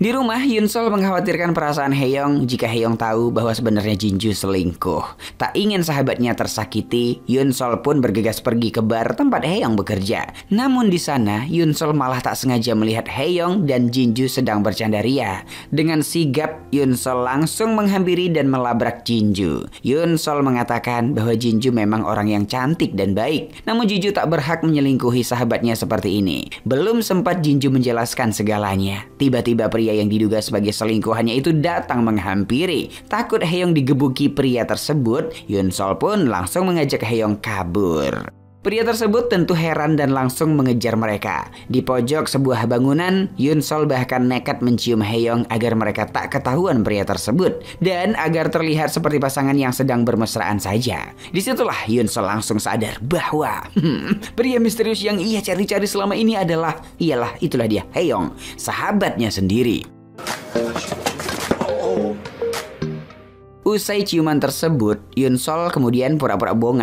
Di rumah, Yoon Sol mengkhawatirkan perasaan Haeyoung jika Haeyoung tahu bahwa sebenarnya Jinju selingkuh. Tak ingin sahabatnya tersakiti, Yoon Sol pun bergegas pergi ke bar tempat Haeyoung bekerja. Namun di sana, Yoon Sol malah tak sengaja melihat Haeyoung dan Jinju sedang bercanda ria. Dengan sigap, Yoon Sol langsung menghampiri dan melabrak Jinju. Yoon Sol mengatakan bahwa Jinju memang orang yang cantik dan baik. Namun Jinju tak berhak menyelingkuhi sahabatnya seperti ini. Belum sempat Jinju menjelaskan segalanya, tiba-tiba pria yang diduga sebagai selingkuhannya itu datang menghampiri. Takut Haeyoung digebuki pria tersebut, Yoon Sol pun langsung mengajak Haeyoung kabur. Pria tersebut tentu heran dan langsung mengejar mereka. Di pojok sebuah bangunan, Yoon Sol bahkan nekat mencium Haeyoung agar mereka tak ketahuan pria tersebut dan agar terlihat seperti pasangan yang sedang bermesraan saja. Disitulah Yoon Sol langsung sadar bahwa pria misterius yang ia cari-cari selama ini itulah dia, Haeyoung, sahabatnya sendiri. Usai ciuman tersebut, Yoon Sol kemudian pura-pura bodoh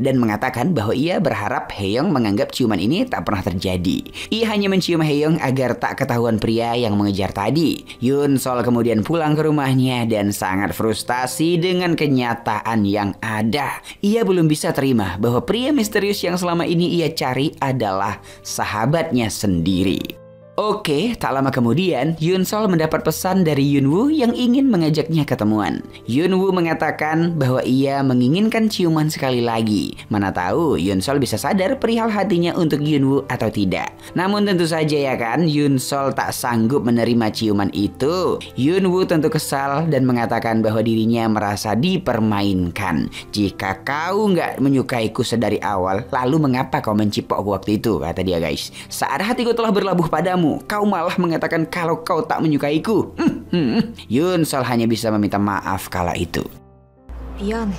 dan mengatakan bahwa ia berharap Haeyoung menganggap ciuman ini tak pernah terjadi. Ia hanya mencium Haeyoung agar tak ketahuan pria yang mengejar tadi. Yoon Sol kemudian pulang ke rumahnya dan sangat frustasi dengan kenyataan yang ada. Ia belum bisa terima bahwa pria misterius yang selama ini ia cari adalah sahabatnya sendiri. Oke, tak lama kemudian, Yoon Sol mendapat pesan dari Yunwoo yang ingin mengajaknya ketemuan. Yunwoo mengatakan bahwa ia menginginkan ciuman sekali lagi. Mana tahu Yoon Sol bisa sadar perihal hatinya untuk Yunwoo atau tidak. Namun tentu saja ya kan, Yoon Sol tak sanggup menerima ciuman itu. Yunwoo tentu kesal dan mengatakan bahwa dirinya merasa dipermainkan. Jika kau nggak menyukaiku sedari awal, lalu mengapa kau mencipokku waktu itu? Kata dia guys. Saat hatiku telah berlabuh padamu, kau malah mengatakan kalau kau tak menyukaiku. Yoon Sol hanya bisa meminta maaf kala itu. 미안해.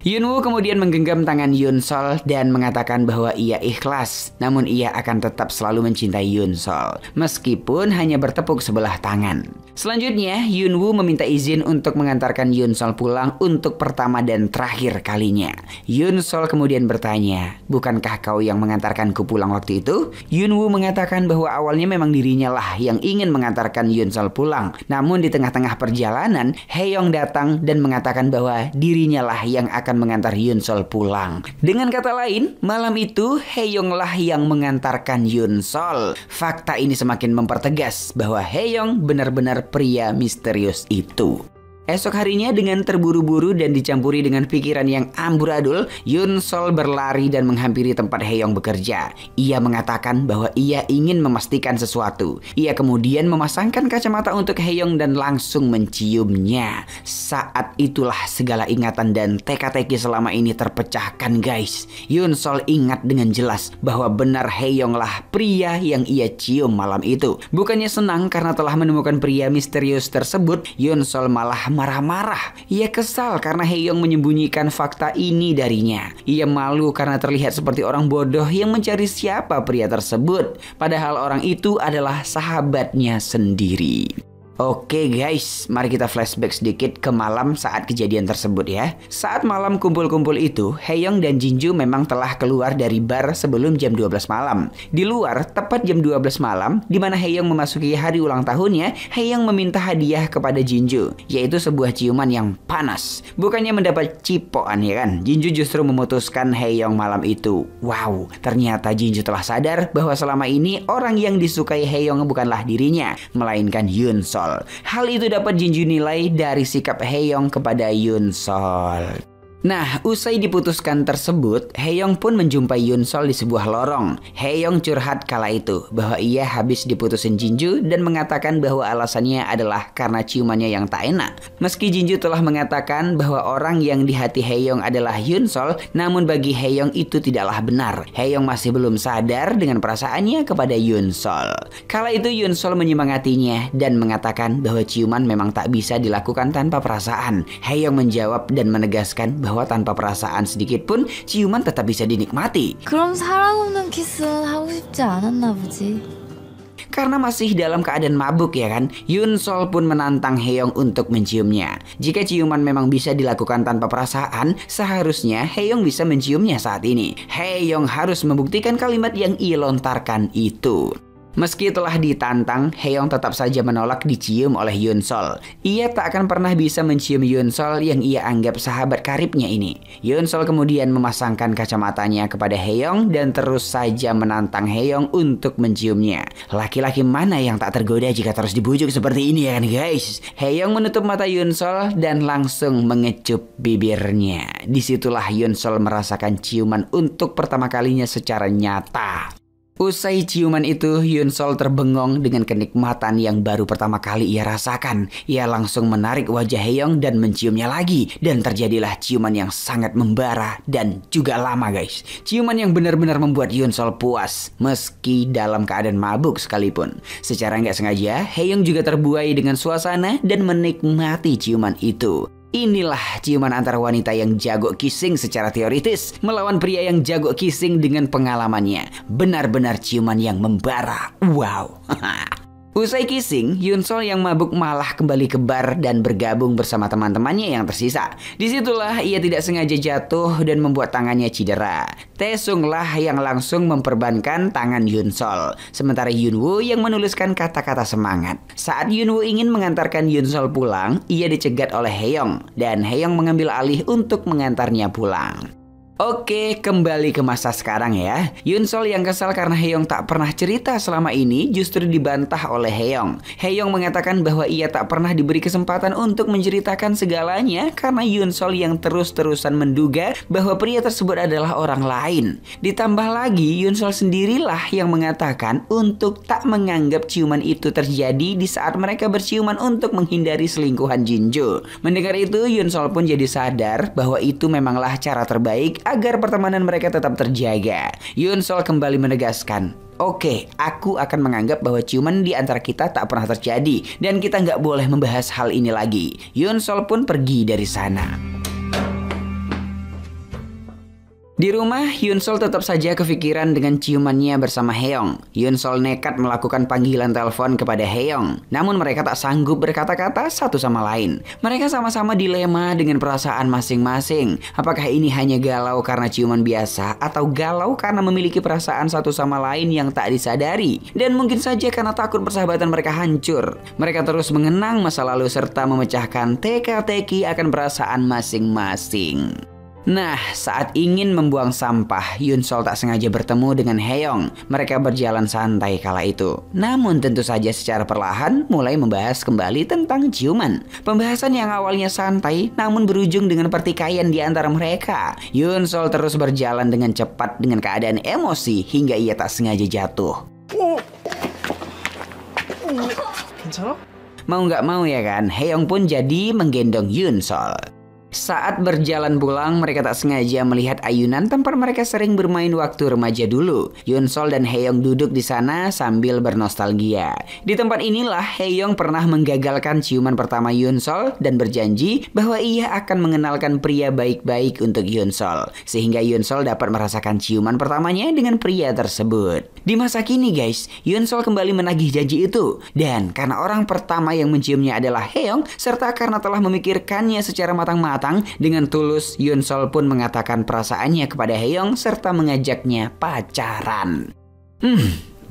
Yunwoo kemudian menggenggam tangan Yoon Sol dan mengatakan bahwa ia ikhlas, namun ia akan tetap selalu mencintai Yoon Sol, meskipun hanya bertepuk sebelah tangan. Selanjutnya, Yunwoo meminta izin untuk mengantarkan Yoon Sol pulang untuk pertama dan terakhir kalinya. Yoon Sol kemudian bertanya, bukankah kau yang mengantarkanku pulang waktu itu? Yunwoo mengatakan bahwa awalnya memang dirinya lah yang ingin mengantarkan Yoon Sol pulang. Namun di tengah-tengah perjalanan, Haeyoung datang dan mengatakan bahwa dirinya lah yang akan mengantar Yoon Sol pulang. Dengan kata lain, malam itu Haeyoung lah yang mengantarkan Yoon Sol. Fakta ini semakin mempertegas bahwa Haeyoung benar-benar pria misterius itu. Esok harinya dengan terburu-buru dan dicampuri dengan pikiran yang amburadul, Yoon Sol berlari dan menghampiri tempat Haeyoung bekerja. Ia mengatakan bahwa ia ingin memastikan sesuatu. Ia kemudian memasangkan kacamata untuk Haeyoung dan langsung menciumnya. Saat itulah segala ingatan dan teka-teki selama ini terpecahkan guys. Yoon Sol ingat dengan jelas bahwa benar Haeyoung lah pria yang ia cium malam itu. Bukannya senang karena telah menemukan pria misterius tersebut, Yoon Sol malah marah-marah. Ia kesal karena Haeyoung menyembunyikan fakta ini darinya. Ia malu karena terlihat seperti orang bodoh yang mencari siapa pria tersebut. Padahal orang itu adalah sahabatnya sendiri. Oke guys, mari kita flashback sedikit ke malam saat kejadian tersebut ya. Saat malam kumpul-kumpul itu, Haeyoung dan Jinju memang telah keluar dari bar sebelum jam 12 malam. Di luar, tepat jam 12 malam, di mana Haeyoung memasuki hari ulang tahunnya, Haeyoung meminta hadiah kepada Jinju, yaitu sebuah ciuman yang panas. Bukannya mendapat cipokan ya kan, Jinju justru memutuskan Haeyoung malam itu. Wow, ternyata Jinju telah sadar bahwa selama ini orang yang disukai Haeyoung bukanlah dirinya, melainkan Yoon Sol. Sol. Hal itu dapat Jinju nilai dari sikap Haeyoung kepada Yoon Sol. Nah, usai diputuskan tersebut, Haeyoung pun menjumpai Yoon Sol di sebuah lorong. Haeyoung curhat kala itu bahwa ia habis diputusin Jinju dan mengatakan bahwa alasannya adalah karena ciumannya yang tak enak. Meski Jinju telah mengatakan bahwa orang yang di hati Haeyoung adalah Yoon Sol, namun bagi Haeyoung itu tidaklah benar. Haeyoung masih belum sadar dengan perasaannya kepada Yoon Sol. Kala itu Yoon Sol menyemangatinya dan mengatakan bahwa ciuman memang tak bisa dilakukan tanpa perasaan. Haeyoung menjawab dan menegaskan bahwa tanpa perasaan sedikit pun ciuman tetap bisa dinikmati. 그럼 사랑 없는 키스는 하고 싶지 않았나 보지. Karena masih dalam keadaan mabuk ya kan, Yoon Sol pun menantang Haeyoung untuk menciumnya. Jika ciuman memang bisa dilakukan tanpa perasaan, seharusnya Haeyoung bisa menciumnya saat ini. Haeyoung harus membuktikan kalimat yang ia lontarkan itu. Meski telah ditantang, Haeyoung tetap saja menolak dicium oleh Yoon Sol. Ia tak akan pernah bisa mencium Yoon Sol yang ia anggap sahabat karibnya ini. Yoon Sol kemudian memasangkan kacamatanya kepada Haeyoung dan terus saja menantang Haeyoung untuk menciumnya. Laki-laki mana yang tak tergoda jika terus dibujuk seperti ini ya kan guys? Haeyoung menutup mata Yoon Sol dan langsung mengecup bibirnya. Disitulah Yoon Sol merasakan ciuman untuk pertama kalinya secara nyata. Usai ciuman itu, Yoon Sol terbengong dengan kenikmatan yang baru pertama kali ia rasakan. Ia langsung menarik wajah Haeyoung dan menciumnya lagi. Dan terjadilah ciuman yang sangat membara dan juga lama guys. Ciuman yang benar-benar membuat Yoon Sol puas, meski dalam keadaan mabuk sekalipun. Secara nggak sengaja, Haeyoung juga terbuai dengan suasana dan menikmati ciuman itu. Inilah ciuman antara wanita yang jago kissing secara teoritis melawan pria yang jago kissing dengan pengalamannya. Benar-benar ciuman yang membara. Wow. Usai kissing, Yoon Sol yang mabuk malah kembali ke bar dan bergabung bersama teman-temannya yang tersisa. Disitulah ia tidak sengaja jatuh dan membuat tangannya cedera. Taesung lah yang langsung memperbankan tangan Yoon Sol. Sementara Yoon Woo yang menuliskan kata-kata semangat. Saat Yoon Woo ingin mengantarkan Yoon Sol pulang, ia dicegat oleh Haeyoung. Dan Haeyoung mengambil alih untuk mengantarnya pulang. Oke, kembali ke masa sekarang ya. Yoon Sol yang kesal karena Haeyoung tak pernah cerita selama ini justru dibantah oleh Haeyoung. Haeyoung mengatakan bahwa ia tak pernah diberi kesempatan untuk menceritakan segalanya karena Yoon Sol yang terus-terusan menduga bahwa pria tersebut adalah orang lain. Ditambah lagi, Yoon Sol sendirilah yang mengatakan untuk tak menganggap ciuman itu terjadi di saat mereka berciuman untuk menghindari selingkuhan Jinju. Mendengar itu, Yoon Sol pun jadi sadar bahwa itu memanglah cara terbaik agar pertemanan mereka tetap terjaga. Yoon Sol kembali menegaskan, oke, aku akan menganggap bahwa ciuman di antara kita tak pernah terjadi dan kita nggak boleh membahas hal ini lagi. Yoon Sol pun pergi dari sana. Di rumah, Yoon Sol tetap saja kepikiran dengan ciumannya bersama Haeyoung. Yoon Sol nekat melakukan panggilan telepon kepada Haeyoung. Namun mereka tak sanggup berkata-kata satu sama lain. Mereka sama-sama dilema dengan perasaan masing-masing. Apakah ini hanya galau karena ciuman biasa atau galau karena memiliki perasaan satu sama lain yang tak disadari? Dan mungkin saja karena takut persahabatan mereka hancur. Mereka terus mengenang masa lalu serta memecahkan teka-teki akan perasaan masing-masing. Nah, saat ingin membuang sampah, Yoon Sol tak sengaja bertemu dengan Haeyoung. Mereka berjalan santai kala itu. Namun tentu saja secara perlahan mulai membahas kembali tentang ciuman. Pembahasan yang awalnya santai namun berujung dengan pertikaian di antara mereka. Yoon Sol terus berjalan dengan cepat dengan keadaan emosi hingga ia tak sengaja jatuh. 괜찮아? Mau nggak mau ya kan, Haeyoung pun jadi menggendong Yoon Sol. Saat berjalan pulang, mereka tak sengaja melihat ayunan tempat mereka sering bermain waktu remaja dulu. Yoon Sol dan Haeyoung duduk di sana sambil bernostalgia. Di tempat inilah Haeyoung pernah menggagalkan ciuman pertama Yoon Sol dan berjanji bahwa ia akan mengenalkan pria baik-baik untuk Yoon Sol. Sehingga Yoon Sol dapat merasakan ciuman pertamanya dengan pria tersebut. Di masa kini guys, Yoon Sol kembali menagih janji itu. Dan karena orang pertama yang menciumnya adalah Haeyoung, serta karena telah memikirkannya secara matang-matang, dengan tulus, Yoon Sol pun mengatakan perasaannya kepada Haeyoung serta mengajaknya pacaran.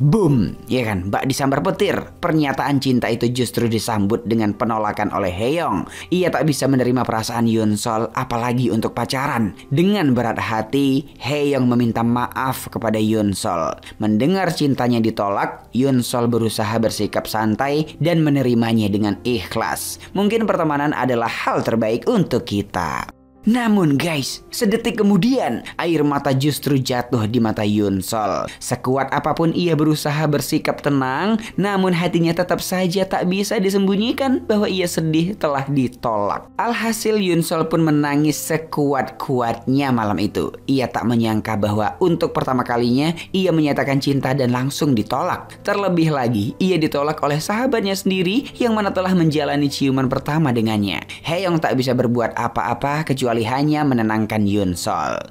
Boom, ya kan, bak disambar petir. Pernyataan cinta itu justru disambut dengan penolakan oleh Haeyoung. Ia tak bisa menerima perasaan Yunsol apalagi untuk pacaran. Dengan berat hati, Haeyoung meminta maaf kepada Yunsol. Mendengar cintanya ditolak, Yunsol berusaha bersikap santai dan menerimanya dengan ikhlas. Mungkin pertemanan adalah hal terbaik untuk kita. Namun guys, sedetik kemudian air mata justru jatuh di mata Yunsol. Sekuat apapun ia berusaha bersikap tenang, namun hatinya tetap saja tak bisa disembunyikan bahwa ia sedih telah ditolak. Alhasil Yunsol pun menangis sekuat-kuatnya malam itu. Ia tak menyangka bahwa untuk pertama kalinya ia menyatakan cinta dan langsung ditolak. Terlebih lagi, ia ditolak oleh sahabatnya sendiri yang mana telah menjalani ciuman pertama dengannya. Haeyoung tak bisa berbuat apa-apa kecuali hanya menenangkan Yunsol.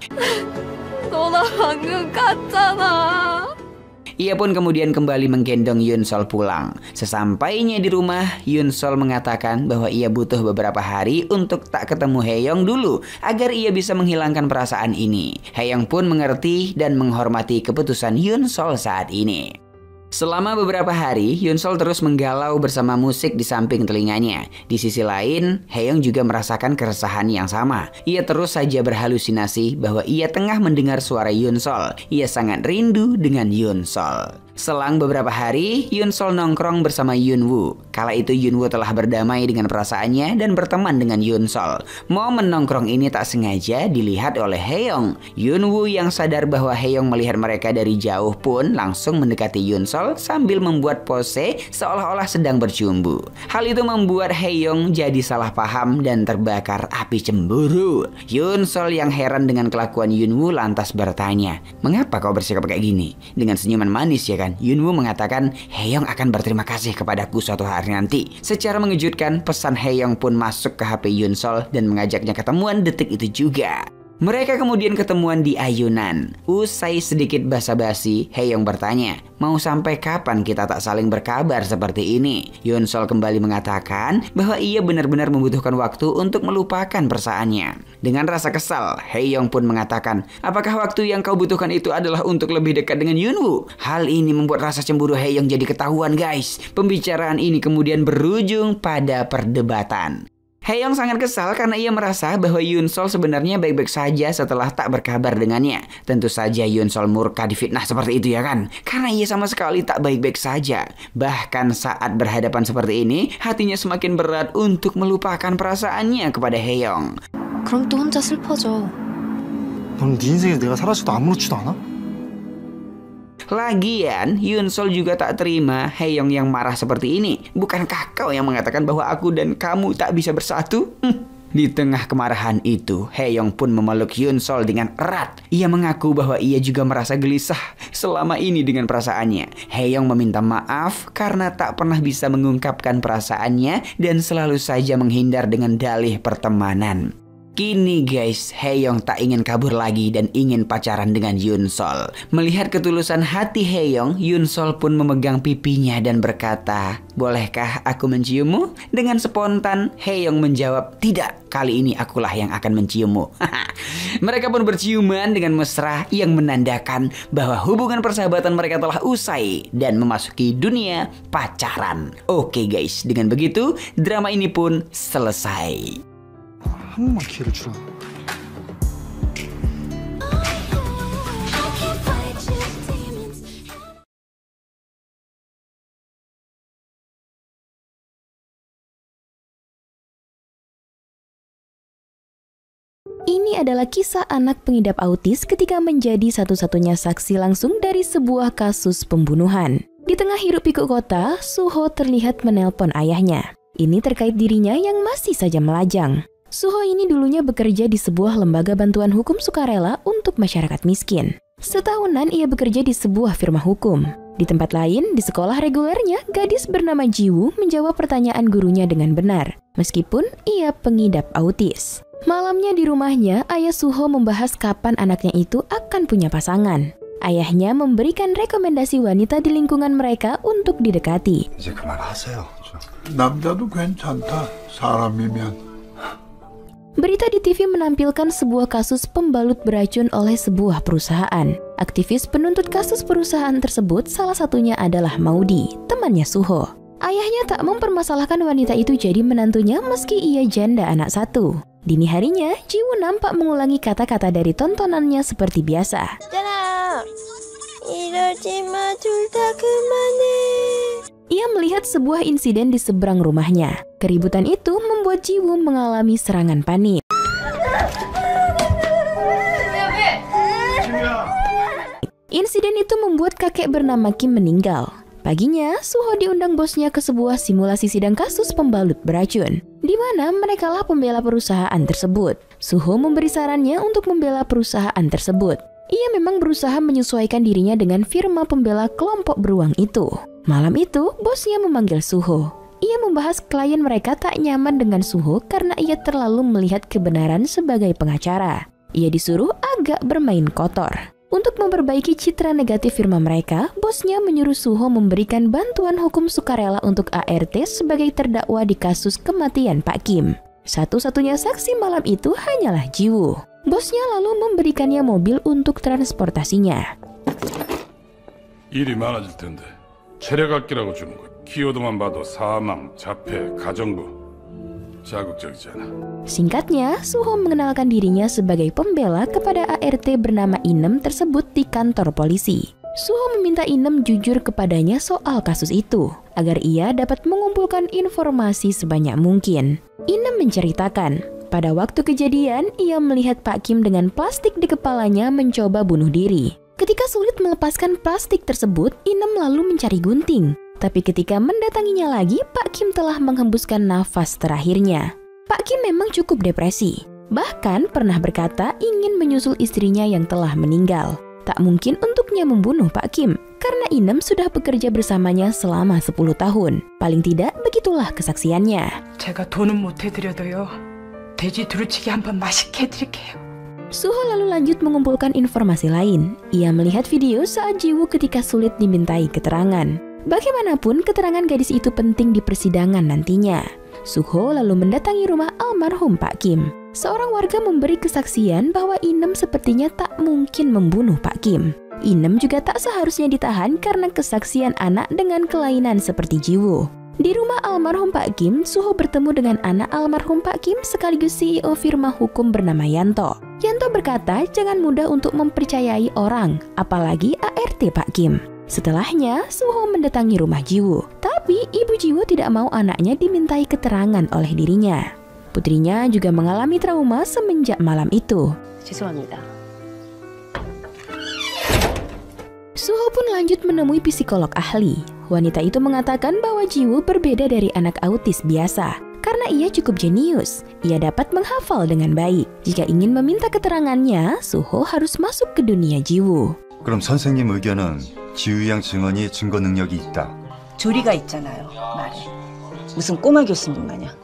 Ia pun kemudian kembali menggendong Yunsol pulang. Sesampainya di rumah, Yunsol mengatakan bahwa ia butuh beberapa hari untuk tak ketemu Haeyoung dulu agar ia bisa menghilangkan perasaan ini. Haeyoung pun mengerti dan menghormati keputusan Yunsol saat ini. Selama beberapa hari, Yunsol terus menggalau bersama musik di samping telinganya. Di sisi lain, Haeyoung juga merasakan keresahan yang sama. Ia terus saja berhalusinasi bahwa ia tengah mendengar suara Yunsol. Ia sangat rindu dengan Yunsol. Selang beberapa hari, Yunsol nongkrong bersama Yunwoo. Kala itu Yunwoo telah berdamai dengan perasaannya dan berteman dengan Yunsol. Momen nongkrong ini tak sengaja dilihat oleh Haeyoung. Yunwoo yang sadar bahwa Haeyoung melihat mereka dari jauh pun langsung mendekati Yunsol sambil membuat pose seolah-olah sedang bercumbu. Hal itu membuat Haeyoung jadi salah paham dan terbakar api cemburu. Yunsol yang heran dengan kelakuan Yunwoo lantas bertanya, "Mengapa kau bersikap kayak gini?" Dengan senyuman manis ya kan, Yunwoo mengatakan Haeyoung akan berterima kasih kepadaku suatu hari nanti. Secara mengejutkan, pesan Haeyoung pun masuk ke HP Yunsol dan mengajaknya ketemuan detik itu juga. Mereka kemudian ketemuan di ayunan. Usai sedikit basa-basi, Haeyoung bertanya, "Mau sampai kapan kita tak saling berkabar seperti ini?" Yunsol kembali mengatakan bahwa ia benar-benar membutuhkan waktu untuk melupakan perasaannya. Dengan rasa kesal, Haeyoung pun mengatakan, "Apakah waktu yang kau butuhkan itu adalah untuk lebih dekat dengan Yunwoo?" Hal ini membuat rasa cemburu Haeyoung jadi ketahuan guys. Pembicaraan ini kemudian berujung pada perdebatan. Haeyoung sangat kesal karena ia merasa bahwa Yunsol sebenarnya baik-baik saja setelah tak berkabar dengannya. Tentu saja Yunsol murka difitnah seperti itu ya kan? Karena ia sama sekali tak baik-baik saja. Bahkan saat berhadapan seperti ini, hatinya semakin berat untuk melupakan perasaannya kepada Haeyoung. 그럼 또 혼자 슬퍼져. 넌 네 인생에 내가 사라져도 아무렇지도 않아? Lagian, Yunsol juga tak terima Haeyoung yang marah seperti ini. Bukankah kau yang mengatakan bahwa aku dan kamu tak bisa bersatu? Di tengah kemarahan itu, Haeyoung pun memeluk Yunsol dengan erat. Ia mengaku bahwa ia juga merasa gelisah selama ini dengan perasaannya. Haeyoung meminta maaf karena tak pernah bisa mengungkapkan perasaannya dan selalu saja menghindar dengan dalih pertemanan. Kini guys, Haeyoung tak ingin kabur lagi dan ingin pacaran dengan Yunsol. Melihat ketulusan hati Haeyoung, Yunsol pun memegang pipinya dan berkata, "Bolehkah aku menciummu?" Dengan spontan, Haeyoung menjawab, "Tidak, kali ini akulah yang akan menciummu." Mereka pun berciuman dengan mesra yang menandakan bahwa hubungan persahabatan mereka telah usai dan memasuki dunia pacaran. Oke guys, dengan begitu drama ini pun selesai. 한 번만 기회를 주라. Ini adalah kisah anak pengidap autis ketika menjadi satu-satunya saksi langsung dari sebuah kasus pembunuhan. Di tengah hiruk-pikuk kota, Suho terlihat menelpon ayahnya. Ini terkait dirinya yang masih saja melajang. Suho ini dulunya bekerja di sebuah lembaga bantuan hukum sukarela untuk masyarakat miskin. Setahunan ia bekerja di sebuah firma hukum. Di tempat lain, di sekolah regulernya, gadis bernama Jiwoo menjawab pertanyaan gurunya dengan benar, meskipun ia pengidap autis. Malamnya di rumahnya, ayah Suho membahas kapan anaknya itu akan punya pasangan. Ayahnya memberikan rekomendasi wanita di lingkungan mereka untuk didekati. 이제 그만하세요. 남자도 괜찮다. 사람이면. Berita di TV menampilkan sebuah kasus pembalut beracun oleh sebuah perusahaan. Aktivis penuntut kasus perusahaan tersebut salah satunya adalah Maudi, temannya Suho. Ayahnya tak mempermasalahkan wanita itu jadi menantunya meski ia janda anak satu. Dini harinya, Jiwoo nampak mengulangi kata-kata dari tontonannya seperti biasa. Ia melihat sebuah insiden di seberang rumahnya. Keributan itu membuat Jiwoo mengalami serangan panik. Insiden itu membuat kakek bernama Kim meninggal. Paginya, Suho diundang bosnya ke sebuah simulasi sidang kasus pembalut beracun, di mana merekalah pembela perusahaan tersebut. Suho memberi sarannya untuk membela perusahaan tersebut. Ia memang berusaha menyesuaikan dirinya dengan firma pembela kelompok beruang itu. Malam itu, bosnya memanggil Suho. Ia membahas klien mereka tak nyaman dengan Suho karena ia terlalu melihat kebenaran sebagai pengacara. Ia disuruh agak bermain kotor. Untuk memperbaiki citra negatif firma mereka, bosnya menyuruh Suho memberikan bantuan hukum sukarela untuk ART sebagai terdakwa di kasus kematian Pak Kim. Satu-satunya saksi malam itu hanyalah Jiwoo. Bosnya lalu memberikannya mobil untuk transportasinya. 일이 많아질 텐데 체력 아끼라고 주는 거. 키워드만 봐도 사망, 자폐, 가정부. 자극적이잖아. Singkatnya, Suho mengenalkan dirinya sebagai pembela kepada ART bernama Inem tersebut di kantor polisi. Suho meminta Inem jujur kepadanya soal kasus itu, agar ia dapat mengumpulkan informasi sebanyak mungkin. Inem menceritakan, pada waktu kejadian, ia melihat Pak Kim dengan plastik di kepalanya mencoba bunuh diri. Ketika sulit melepaskan plastik tersebut, Inem lalu mencari gunting. Tapi ketika mendatanginya lagi, Pak Kim telah menghembuskan nafas terakhirnya. Pak Kim memang cukup depresi. Bahkan pernah berkata ingin menyusul istrinya yang telah meninggal. Tak mungkin untuknya membunuh Pak Kim, karena Inem sudah bekerja bersamanya selama 10 tahun. Paling tidak, begitulah kesaksiannya. 제가 돈은 못 해드려도요. 돼지 두루치기 한번 맛있게 해드릴게요. Suho lalu lanjut mengumpulkan informasi lain. Ia melihat video saat Jiwoo ketika sulit dimintai keterangan. Bagaimanapun, keterangan gadis itu penting di persidangan nantinya. Suho lalu mendatangi rumah almarhum Pak Kim. Seorang warga memberi kesaksian bahwa Inem sepertinya tak mungkin membunuh Pak Kim. Inem juga tak seharusnya ditahan karena kesaksian anak dengan kelainan seperti Jiwoo. Di rumah almarhum Pak Kim, Suho bertemu dengan anak almarhum Pak Kim sekaligus CEO firma hukum bernama Yanto. Yanto berkata jangan mudah untuk mempercayai orang, apalagi ART Pak Kim. Setelahnya, Suho mendatangi rumah Jiwoo. Tapi ibu Jiwoo tidak mau anaknya dimintai keterangan oleh dirinya. Putrinya juga mengalami trauma semenjak malam itu. 죄송합니다. Suho pun lanjut menemui psikolog ahli. Wanita itu mengatakan bahwa Jiwoo berbeda dari anak autis biasa. Karena ia cukup jenius, ia dapat menghafal dengan baik. Jika ingin meminta keterangannya, Suho harus masuk ke dunia Jiwoo. 그럼 선생님 의견은 지우 양 증언이 증거 능력이 있다. 조리가 있잖아요. 말에. 무슨 꼬마 교수님 마냥.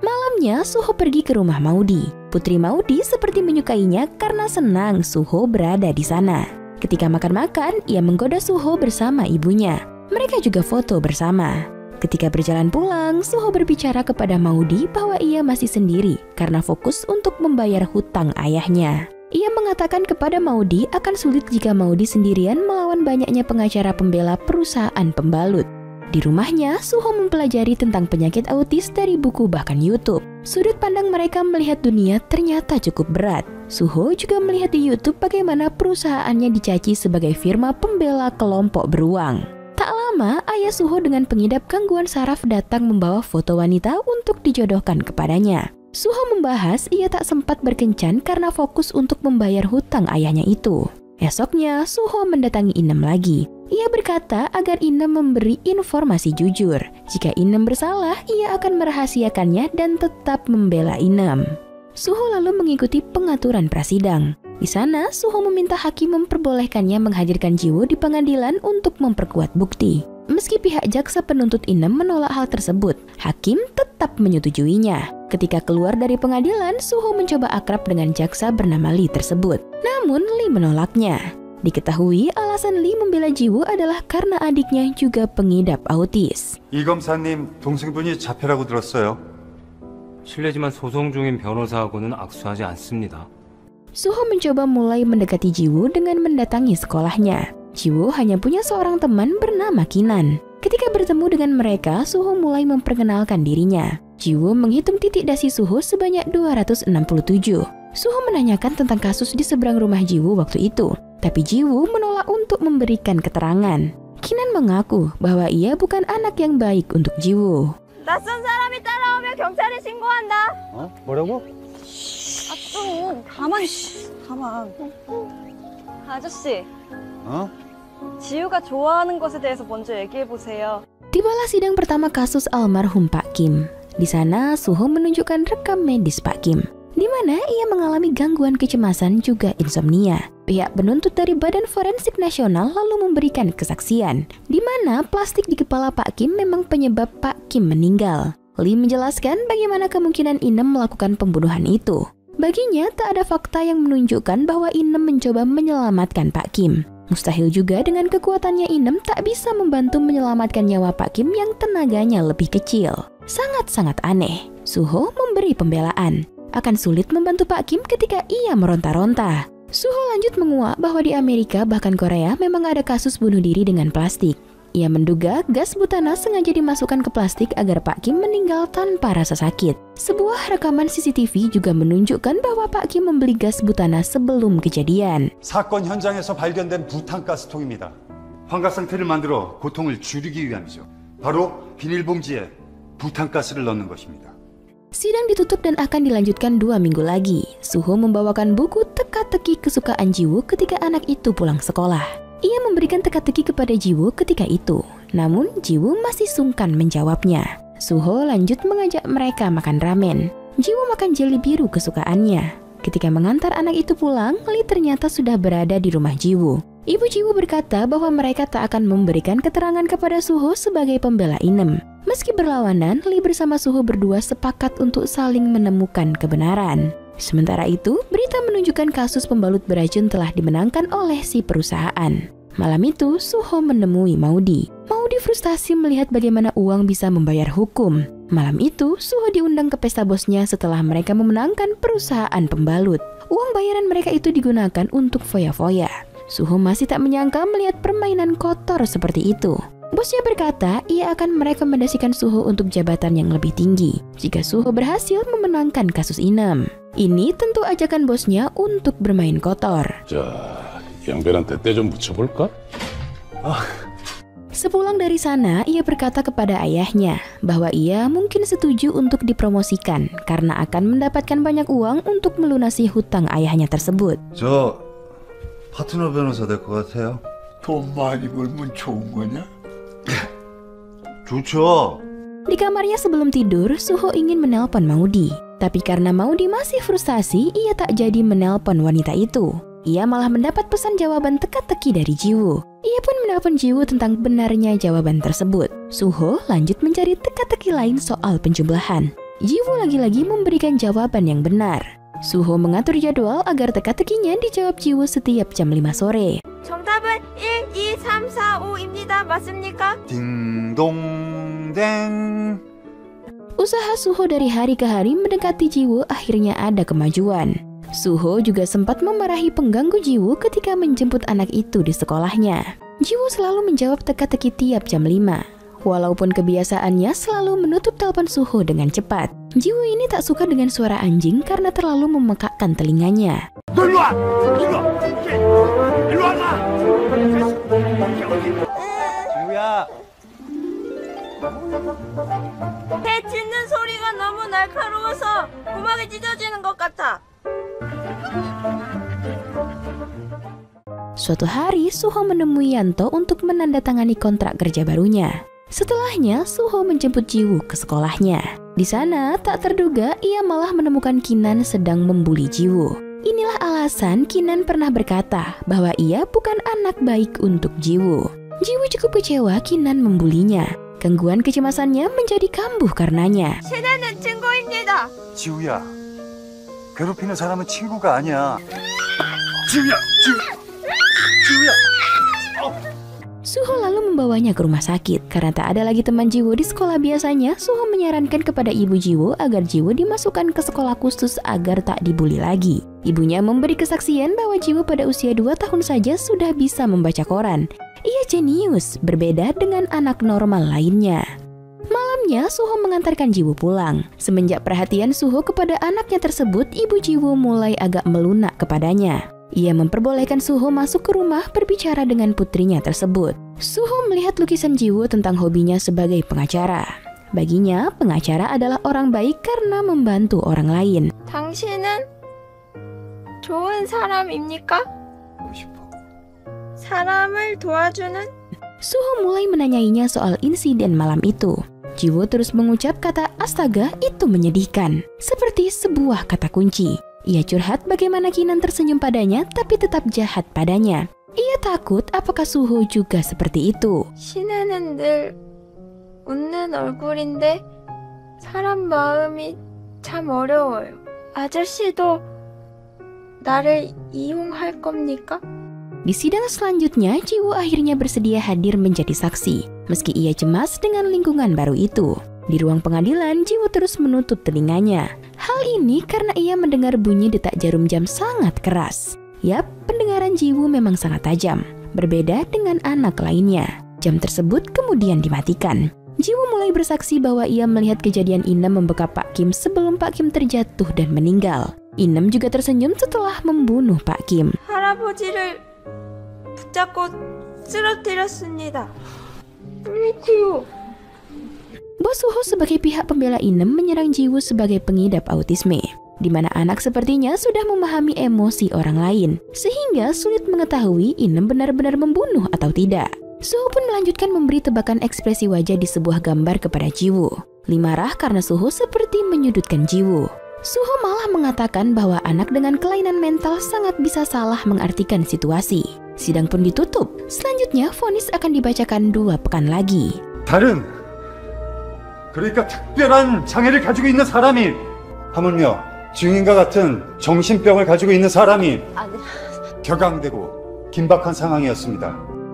Malamnya, Suho pergi ke rumah Maudi. Putri Maudi seperti menyukainya karena senang Suho berada di sana. Ketika makan-makan, ia menggoda Suho bersama ibunya. Mereka juga foto bersama. Ketika berjalan pulang, Suho berbicara kepada Maudi bahwa ia masih sendiri karena fokus untuk membayar hutang ayahnya. Ia mengatakan kepada Maudi akan sulit jika Maudi sendirian melawan banyaknya pengacara pembela perusahaan pembalut. Di rumahnya, Suho mempelajari tentang penyakit autis dari buku bahkan YouTube. Sudut pandang mereka melihat dunia ternyata cukup berat. Suho juga melihat di YouTube bagaimana perusahaannya dicaci sebagai firma pembela kelompok beruang. Tak lama, ayah Suho dengan pengidap gangguan saraf datang membawa foto wanita untuk dijodohkan kepadanya. Suho membahas ia tak sempat berkencan karena fokus untuk membayar hutang ayahnya itu. Esoknya, Suho mendatangi Inem lagi. Ia berkata agar Inem memberi informasi jujur. Jika Inem bersalah, ia akan merahasiakannya dan tetap membela Inem. Suho lalu mengikuti pengaturan prasidang. Di sana, Suho meminta hakim memperbolehkannya menghadirkan Jiwoo di pengadilan untuk memperkuat bukti. Meski pihak jaksa penuntut Inem menolak hal tersebut, hakim tetap menyetujuinya. Ketika keluar dari pengadilan, Suho mencoba akrab dengan jaksa bernama Lee tersebut. Namun, Lee menolaknya. Diketahui alasan Lee membela Jiwoo adalah karena adiknya juga pengidap autis. 이 검사님 동생분이 자폐라고 들었어요. 실례지만 소송 중인 변호사하고는 악수하지 않습니다. Suho mencoba mulai mendekati Jiwoo dengan mendatangi sekolahnya. Jiwoo hanya punya seorang teman bernama Kinan. Ketika bertemu dengan mereka, Suho mulai memperkenalkan dirinya. Jiwoo menghitung titik dasi Suho sebanyak 267. Suho menanyakan tentang kasus di seberang rumah Jiwoo waktu itu, tapi Jiwoo menolak untuk memberikan keterangan. Kinan mengaku bahwa ia bukan anak yang baik untuk Jiwoo. 낯선 사람이 따라오면 경찰에 신고한다. 뭐라고? 좀 가만. 아저씨. 지우가 좋아하는 것에 대해서 먼저 얘기해 보세요. Tibalah sidang pertama kasus almarhum Pak Kim. Di sana Suho menunjukkan rekam medis Pak Kim, di mana ia mengalami gangguan kecemasan juga insomnia. Pihak penuntut dari Badan Forensik Nasional lalu memberikan kesaksian, di mana plastik di kepala Pak Kim memang penyebab Pak Kim meninggal. Lee menjelaskan bagaimana kemungkinan Inem melakukan pembunuhan itu. Baginya tak ada fakta yang menunjukkan bahwa Inem mencoba menyelamatkan Pak Kim. Mustahil juga dengan kekuatannya Inem tak bisa membantu menyelamatkan nyawa Pak Kim yang tenaganya lebih kecil. Sangat-sangat aneh. Suho memberi pembelaan. Akan sulit membantu Pak Kim ketika ia meronta-ronta. Suho lanjut menguak bahwa di Amerika bahkan Korea memang ada kasus bunuh diri dengan plastik. Ia menduga gas butana sengaja dimasukkan ke plastik agar Pak Kim meninggal tanpa rasa sakit. Sebuah rekaman CCTV juga menunjukkan bahwa Pak Kim membeli gas butana sebelum kejadian. 사건 현장에서 발견된 부탄가스통입니다. 환각 상태를 만들어 고통을 줄이기 위함이죠. 바로 비닐봉지에 부탄가스를 넣는 것입니다. Sidang ditutup dan akan dilanjutkan 2 minggu lagi. Suho membawakan buku teka-teki kesukaan Jiwoo ketika anak itu pulang sekolah. Ia memberikan teka-teki kepada Jiwoo ketika itu. Namun Jiwoo masih sungkan menjawabnya. Suho lanjut mengajak mereka makan ramen. Jiwoo makan jeli biru kesukaannya. Ketika mengantar anak itu pulang, Lee ternyata sudah berada di rumah Jiwoo. Ibu Jiwoo berkata bahwa mereka tak akan memberikan keterangan kepada Suho sebagai pembela Inem. Meski berlawanan, Lee bersama Suho berdua sepakat untuk saling menemukan kebenaran. Sementara itu, berita menunjukkan kasus pembalut beracun telah dimenangkan oleh si perusahaan. Malam itu, Suho menemui Maudi. Maudi frustasi melihat bagaimana uang bisa membayar hukum. Malam itu, Suho diundang ke pesta bosnya setelah mereka memenangkan perusahaan pembalut. Uang bayaran mereka itu digunakan untuk foya-foya. Suho masih tak menyangka melihat permainan kotor seperti itu. Bosnya berkata ia akan merekomendasikan Suho untuk jabatan yang lebih tinggi jika Suho berhasil memenangkan kasus Inem. Ini tentu ajakan bosnya untuk bermain kotor. 양별한테 때 좀 붙여볼까? Sepulang dari sana, ia berkata kepada ayahnya bahwa ia mungkin setuju untuk dipromosikan karena akan mendapatkan banyak uang untuk melunasi hutang ayahnya tersebut. 저 파트너 변호사 될 것 같아요. 돈 많이 벌면 좋은 거냐? 좋죠. Di kamarnya sebelum tidur, Suho ingin menelpon Maudi. Tapi karena Maudi masih frustasi, ia tak jadi menelpon wanita itu. Ia malah mendapat pesan jawaban teka-teki dari Jiwoo. Ia pun menelpon Jiwoo tentang benarnya jawaban tersebut. Suho lanjut mencari teka-teki lain soal penjumlahan. Jiwoo lagi-lagi memberikan jawaban yang benar. Suho mengatur jadwal agar teka-tekinya dijawab Jiwoo setiap jam 5 sore. 정답은 1, 2, 3, 4, 5입니다. 맞습니까? 딩동댕. Usaha Suho dari hari ke hari mendekati Jiwoo akhirnya ada kemajuan. Suho juga sempat memarahi pengganggu Jiwoo ketika menjemput anak itu di sekolahnya. Jiwoo selalu menjawab teka-teki tiap jam 5. Walaupun kebiasaannya selalu menutup telepon Suho dengan cepat. Jiwoo ini tak suka dengan suara anjing karena terlalu memekakkan telinganya. 지우야. 배 짖는 소리가 너무 날카로워서 고막이 찢어지는 것 같아. Suatu hari, Suho menemui Yanto untuk menandatangani kontrak kerja barunya. Setelahnya, Suho menjemput Jiwoo ke sekolahnya. Di sana, tak terduga ia malah menemukan Kinan sedang membuli Jiwoo. Inilah alasan Kinan pernah berkata bahwa ia bukan anak baik untuk Jiwoo. Jiwoo cukup kecewa Kinan membulinya. Gangguan kecemasannya menjadi kambuh karenanya. 신혜는 친구입니다. 지우야. 괴롭히는 사람은 친구가 아니야. 지우야! 지우야! Suho lalu membawanya ke rumah sakit. Karena tak ada lagi teman Jiwoo di sekolah biasanya, Suho menyarankan kepada ibu Jiwoo agar Jiwoo dimasukkan ke sekolah khusus agar tak dibully lagi. Ibunya memberi kesaksian bahwa Jiwoo pada usia 2 tahun saja sudah bisa membaca koran. Ia jenius, berbeda dengan anak normal lainnya. Malamnya, Suho mengantarkan Jiwoo pulang. Semenjak perhatian Suho kepada anaknya tersebut, ibu Jiwoo mulai agak melunak kepadanya. Ia memperbolehkan Suho masuk ke rumah berbicara dengan putrinya tersebut. Suho melihat lukisan Jiwoo tentang hobinya sebagai pengacara. Baginya, pengacara adalah orang baik karena membantu orang lain. 당신은 좋은 사람입니까? 사람을 도와주는? Suho mulai menanyainya soal insiden malam itu. Jiwoo terus mengucap kata astaga itu menyedihkan, seperti sebuah kata kunci. Ia curhat bagaimana Kinan tersenyum padanya tapi tetap jahat padanya. Ia takut apakah Suho juga seperti itu. 신혜는 늘 웃는 얼굴인데 사람 마음이 참 어려워요. 아저씨도 나를 이용할 겁니까? Di sidang selanjutnya, Jiwoo akhirnya bersedia hadir menjadi saksi. Meski ia cemas dengan lingkungan baru itu. Di ruang pengadilan, Jiwoo terus menutup telinganya. Hal ini karena ia mendengar bunyi detak jarum jam sangat keras. Yap, pendengaran Jiwoo memang sangat tajam. Berbeda dengan anak lainnya. Jam tersebut kemudian dimatikan. Jiwoo mulai bersaksi bahwa ia melihat kejadian Inem membekap Pak Kim sebelum Pak Kim terjatuh dan meninggal. Inem juga tersenyum setelah membunuh Pak Kim. 할아버지를 붙잡고 쓰러뜨렸습니다. 그렇지요. Bos Suho sebagai pihak pembela Inem menyerang Jiwoo sebagai pengidap autisme, di mana anak sepertinya sudah memahami emosi orang lain, sehingga sulit mengetahui Inem benar-benar membunuh atau tidak. Suho pun melanjutkan memberi tebakan ekspresi wajah di sebuah gambar kepada Jiwoo. Lee marah karena Suho seperti menyudutkan Jiwoo. Suho malah mengatakan bahwa anak dengan kelainan mental sangat bisa salah mengartikan situasi. Sidang pun ditutup. Selanjutnya, vonis akan dibacakan 2 pekan lagi. 다른 그러니까 특별한 장애를 가지고 있는 사람이 하물며 증인과 같은 정신병을 가지고 있는 사람이 격앙되고 긴박한 상황이었습니다.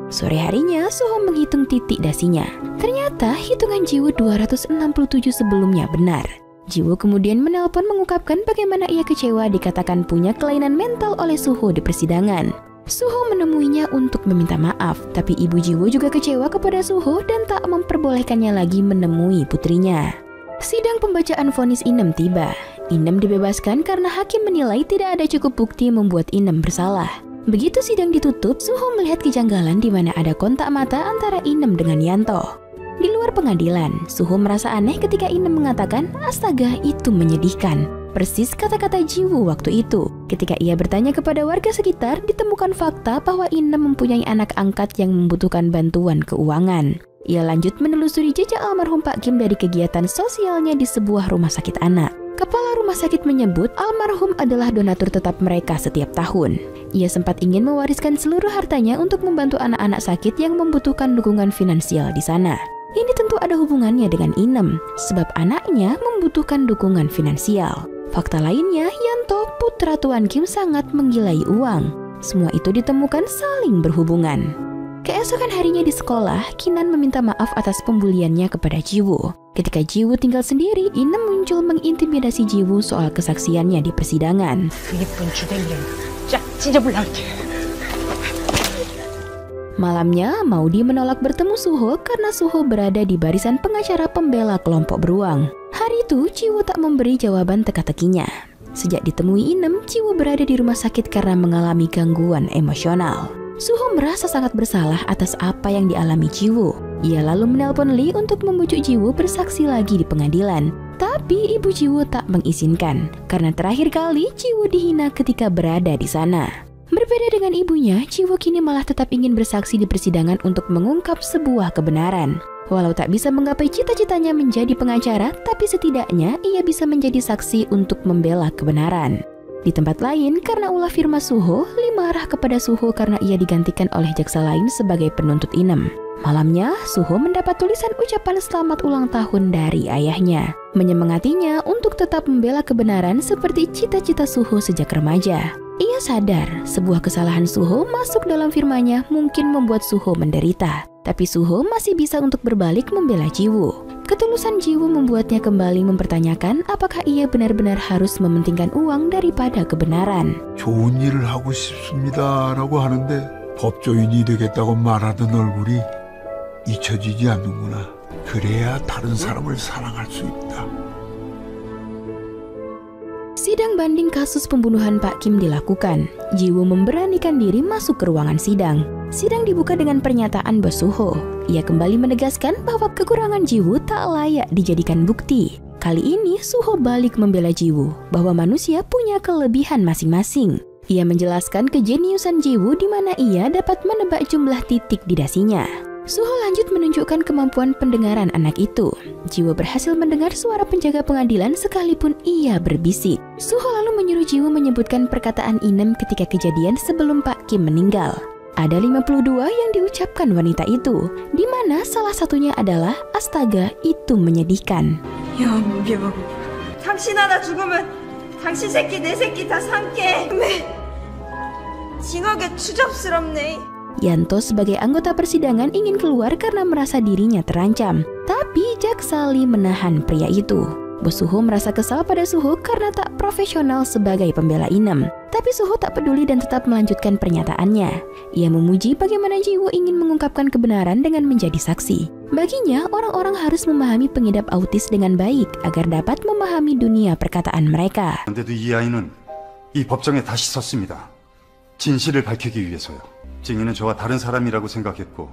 Sore harinya, Suho menghitung titik dasinya. Ternyata hitungan Jiwoo 267 sebelumnya benar. Jiwoo kemudian menelpon mengungkapkan bagaimana ia kecewa dikatakan punya kelainan mental oleh Suho di persidangan. Suho menemuinya untuk meminta maaf, tapi ibu Jiwoo juga kecewa kepada Suho dan tak memperbolehkannya lagi menemui putrinya. Sidang pembacaan vonis Inem tiba. Inem dibebaskan karena hakim menilai tidak ada cukup bukti membuat Inem bersalah. Begitu sidang ditutup, Suho melihat kejanggalan di mana ada kontak mata antara Inem dengan Yanto. Di luar pengadilan, Suho merasa aneh ketika Inem mengatakan, astaga itu menyedihkan. Persis kata-kata Jiwoo waktu itu. Ketika ia bertanya kepada warga sekitar, ditemukan fakta bahwa Inem mempunyai anak angkat yang membutuhkan bantuan keuangan. Ia lanjut menelusuri jejak almarhum Pak Kim dari kegiatan sosialnya di sebuah rumah sakit anak. Kepala rumah sakit menyebut almarhum adalah donatur tetap mereka setiap tahun. Ia sempat ingin mewariskan seluruh hartanya untuk membantu anak-anak sakit yang membutuhkan dukungan finansial di sana. Ini tentu ada hubungannya dengan Inem, sebab anaknya membutuhkan dukungan finansial. Fakta lainnya, Yanto, putra Tuan Kim sangat menggilai uang. Semua itu ditemukan saling berhubungan. Keesokan harinya di sekolah, Kinan meminta maaf atas pembuliannya kepada Jiwoo. Ketika Jiwoo tinggal sendiri, Inem muncul mengintimidasi Jiwoo soal kesaksiannya di persidangan. Malamnya, Maudi menolak bertemu Suho karena Suho berada di barisan pengacara pembela kelompok beruang. Hari itu, Jiwoo tak memberi jawaban teka-tekinya. Sejak ditemui Inem, Jiwoo berada di rumah sakit karena mengalami gangguan emosional. Suho merasa sangat bersalah atas apa yang dialami Jiwoo. Ia lalu menelpon Lee untuk membujuk Jiwoo bersaksi lagi di pengadilan. Tapi ibu Jiwoo tak mengizinkan, karena terakhir kali Jiwoo dihina ketika berada di sana. Berbeda dengan ibunya, Jiwoo kini malah tetap ingin bersaksi di persidangan untuk mengungkap sebuah kebenaran. Walau tak bisa menggapai cita-citanya menjadi pengacara, tapi setidaknya ia bisa menjadi saksi untuk membela kebenaran. Di tempat lain, karena ulah firman Suho, Lee marah kepada Suho karena ia digantikan oleh jaksa lain sebagai penuntut Inem. Malamnya, Suho mendapat tulisan ucapan selamat ulang tahun dari ayahnya, menyemangatinya untuk tetap membela kebenaran seperti cita-cita Suho sejak remaja. Ia sadar sebuah kesalahan Suho masuk dalam firmanya mungkin membuat Suho menderita. Tapi Suho masih bisa untuk berbalik membela Jiwoo. Ketulusan Jiwoo membuatnya kembali mempertanyakan apakah ia benar-benar harus mementingkan uang daripada kebenaran. 좋은 일을 하고 싶습니다라고 하는데 법조인이 되겠다고 말하던 얼굴이 잊혀지지 않는구나. 그래야 다른 사람을 사랑할 수 있다. Sidang banding kasus pembunuhan Pak Kim dilakukan. Jiwoo memberanikan diri masuk ke ruangan sidang. Sidang dibuka dengan pernyataan Bos Suho. Ia kembali menegaskan bahwa kekurangan Jiwoo tak layak dijadikan bukti. Kali ini Suho balik membela Jiwoo bahwa manusia punya kelebihan masing-masing. Ia menjelaskan kejeniusan Jiwoo di mana ia dapat menebak jumlah titik di dasinya. Suho lanjut menunjukkan kemampuan pendengaran anak itu. Jiwoo berhasil mendengar suara penjaga pengadilan sekalipun ia berbisik. Suho lalu menyuruh Jiwoo menyebutkan perkataan Inem ketika kejadian sebelum Pak Kim meninggal. Ada 52 yang diucapkan wanita itu, di mana salah satunya adalah astaga itu menyedihkan. 연병, 당신 하나 죽으면 당신 새끼 내 새끼 다 상게. 징하게 추잡스럽네. Yanto sebagai anggota persidangan ingin keluar karena merasa dirinya terancam. Tapi jaksa Lee menahan pria itu. Bos Suho merasa kesal pada Suho karena tak profesional sebagai pembela Inem. Tapi Suho tak peduli dan tetap melanjutkan pernyataannya. Ia memuji bagaimana Jiwoo ingin mengungkapkan kebenaran dengan menjadi saksi. Baginya, orang-orang harus memahami pengidap autis dengan baik agar dapat memahami dunia perkataan mereka. 그런데도 이 아이는 이 법정에 다시 섰습니다. 진실을 밝히기 위해서요. 증인은 저와 다른 사람이라고 생각했고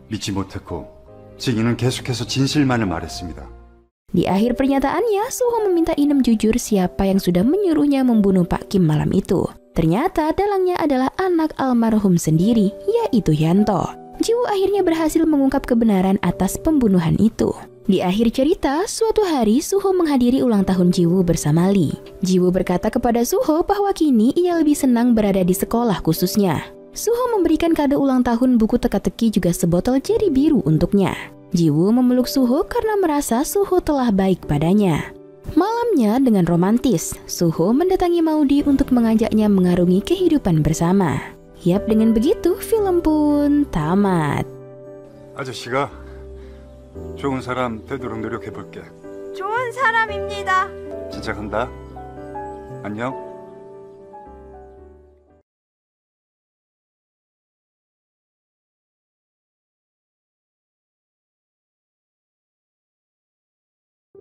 믿지 못했고 증인은 계속해서 진실만을 말했습니다. Di akhir pernyataannya, Suho meminta Inem jujur siapa yang sudah menyuruhnya membunuh Pak Kim malam itu. Ternyata dalangnya adalah anak almarhum sendiri, yaitu Yanto. Jiwoo akhirnya berhasil mengungkap kebenaran atas pembunuhan itu. Di akhir cerita, suatu hari Suho menghadiri ulang tahun Jiwoo bersama Lee. Jiwoo berkata kepada Suho bahwa kini ia lebih senang berada di sekolah khususnya. Suho memberikan kado ulang tahun buku teka-teki juga sebotol jeri biru untuknya. Jiwoo memeluk Suho karena merasa Suho telah baik padanya. Malamnya dengan romantis, Suho mendatangi Maudi untuk mengajaknya mengarungi kehidupan bersama. Yap, dengan begitu film pun tamat. 아저씨가 좋은 사람 되도록 노력해볼게. 좋은 사람입니다. 진짜 간다. 안녕.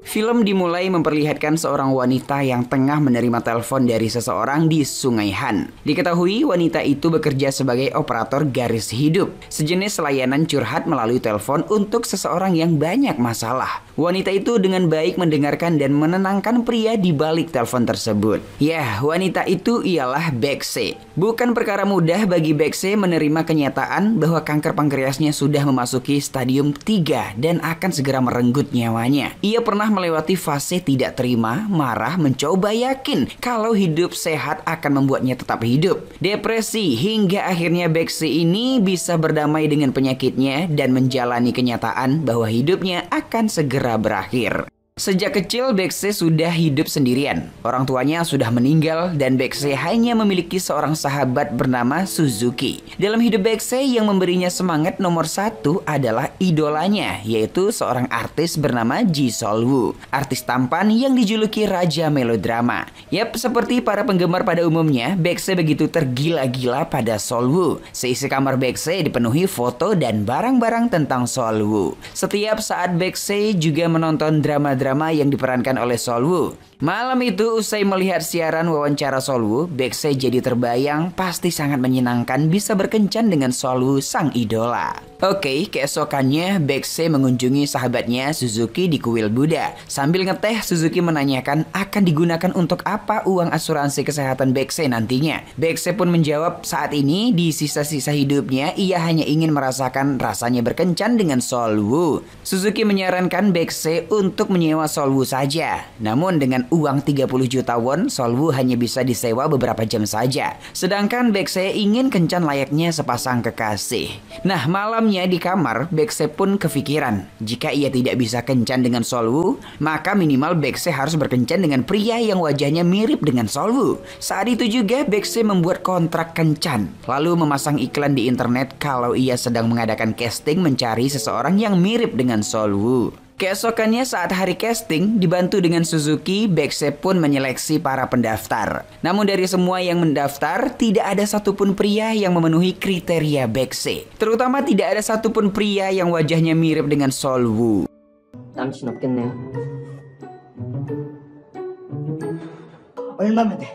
Film dimulai memperlihatkan seorang wanita yang tengah menerima telepon dari seseorang di Sungai Han. Diketahui wanita itu bekerja sebagai operator garis hidup, sejenis layanan curhat melalui telepon untuk seseorang yang banyak masalah. Wanita itu dengan baik mendengarkan dan menenangkan pria di balik telepon tersebut. Ya, wanita itu ialah Baekse. Bukan perkara mudah bagi Baekse menerima kenyataan bahwa kanker pankreasnya sudah memasuki stadium 3 dan akan segera merenggut nyawanya. Ia pernah melewati fase tidak terima, marah, mencoba yakin kalau hidup sehat akan membuatnya tetap hidup, depresi, hingga akhirnya Baekse ini bisa berdamai dengan penyakitnya dan menjalani kenyataan bahwa hidupnya akan segera berakhir. Sejak kecil Baekse sudah hidup sendirian. Orang tuanya sudah meninggal dan Baekse hanya memiliki seorang sahabat bernama Suzuki. Dalam hidup Baekse yang memberinya semangat nomor 1 adalah idolanya, yaitu seorang artis bernama Ji Sol-woo, artis tampan yang dijuluki Raja Melodrama. Yap, seperti para penggemar pada umumnya, Baekse begitu tergila-gila pada Sol-woo. Seisi kamar Baekse dipenuhi foto dan barang-barang tentang Sol-woo. Setiap saat Baekse juga menonton drama yang diperankan oleh Sol-woo. Malam itu usai melihat siaran wawancara Sol-woo, Baekse jadi terbayang pasti sangat menyenangkan bisa berkencan dengan Sol-woo sang idola. Oke, keesokannya Baekse mengunjungi sahabatnya Suzuki di kuil Buddha. Sambil ngeteh, Suzuki menanyakan akan digunakan untuk apa uang asuransi kesehatan Baekse nantinya. Baekse pun menjawab saat ini di sisa-sisa hidupnya ia hanya ingin merasakan rasanya berkencan dengan Sol-woo. Suzuki menyarankan Baekse untuk menyewa menyewa Solwoo saja. Namun dengan uang 30 juta won, Solwoo hanya bisa disewa beberapa jam saja. Sedangkan Baekse ingin kencan layaknya sepasang kekasih. Nah, malamnya di kamar, Baekse pun kepikiran, jika ia tidak bisa kencan dengan Solwoo, maka minimal Baekse harus berkencan dengan pria yang wajahnya mirip dengan Solwoo. Saat itu juga Baekse membuat kontrak kencan, lalu memasang iklan di internet kalau ia sedang mengadakan casting mencari seseorang yang mirip dengan Solwoo. Keesokannya saat hari casting, dibantu dengan Suzuki, Baekse pun menyeleksi para pendaftar. Namun dari semua yang mendaftar, tidak ada satupun pria yang memenuhi kriteria Baekse. Terutama tidak ada satupun pria yang wajahnya mirip dengan Solwoo. 남친 없겠네요. 얼마면 돼?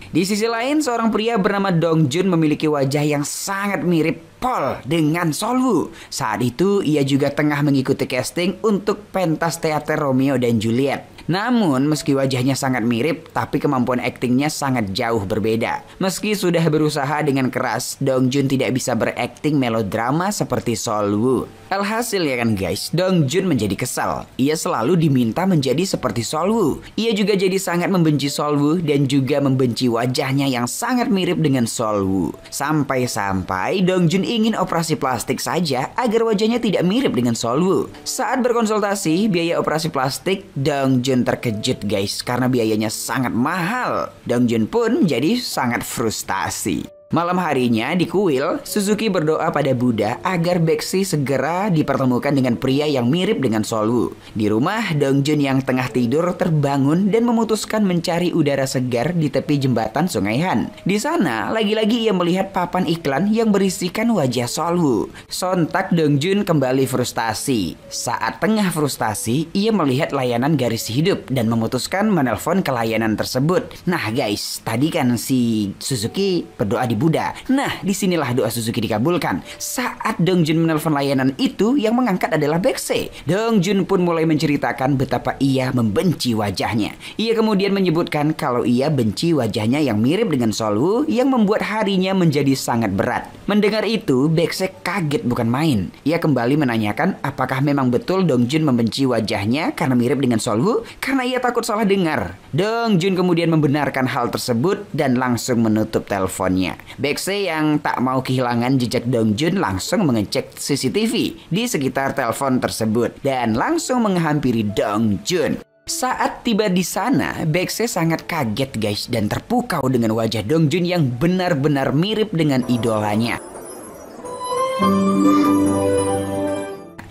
Di sisi lain, seorang pria bernama Dong Jun memiliki wajah yang sangat mirip Paul dengan Solwoo. Saat itu, ia juga tengah mengikuti casting untuk pentas teater Romeo dan Juliet. Namun, meski wajahnya sangat mirip, tapi kemampuan aktingnya sangat jauh berbeda. Meski sudah berusaha dengan keras, Dong Jun tidak bisa berakting melodrama seperti Solwoo. Alhasil ya kan guys, Dong Jun menjadi kesal. Ia selalu diminta menjadi seperti Solwoo. Ia juga jadi sangat membenci Solwoo dan juga membenci wajahnya yang sangat mirip dengan Solwoo. Sampai-sampai Dong Jun ingin operasi plastik saja agar wajahnya tidak mirip dengan Solwoo. Saat berkonsultasi biaya operasi plastik, Dong Jun terkejut guys karena biayanya sangat mahal. Dong Jun pun jadi sangat frustasi. Malam harinya di kuil, Suzuki berdoa pada Buddha agar Baekse segera dipertemukan dengan pria yang mirip dengan Solwoo. Di rumah, Dong Jun yang tengah tidur terbangun dan memutuskan mencari udara segar di tepi jembatan Sungai Han. Di sana, lagi-lagi ia melihat papan iklan yang berisikan wajah Solwoo. Sontak Dong Jun kembali frustasi. Saat tengah frustasi, ia melihat layanan garis hidup dan memutuskan menelpon ke layanan tersebut. Nah guys, tadi kan si Suzuki berdoa di Buddha. Nah, disinilah doa Suzuki dikabulkan. Saat Dong Jun menelpon layanan itu, yang mengangkat adalah Baekse. Dong Jun pun mulai menceritakan betapa ia membenci wajahnya. Ia kemudian menyebutkan kalau ia benci wajahnya yang mirip dengan Solwoo yang membuat harinya menjadi sangat berat. Mendengar itu, Baekse kaget bukan main. Ia kembali menanyakan apakah memang betul Dong Jun membenci wajahnya karena mirip dengan Solwoo, karena ia takut salah dengar. Dong Jun kemudian membenarkan hal tersebut dan langsung menutup teleponnya. Baekse yang tak mau kehilangan jejak Dong Jun langsung mengecek CCTV di sekitar telepon tersebut dan langsung menghampiri Dong Jun. Saat tiba di sana, Baekse sangat kaget guys dan terpukau dengan wajah Dong Jun yang benar-benar mirip dengan idolanya.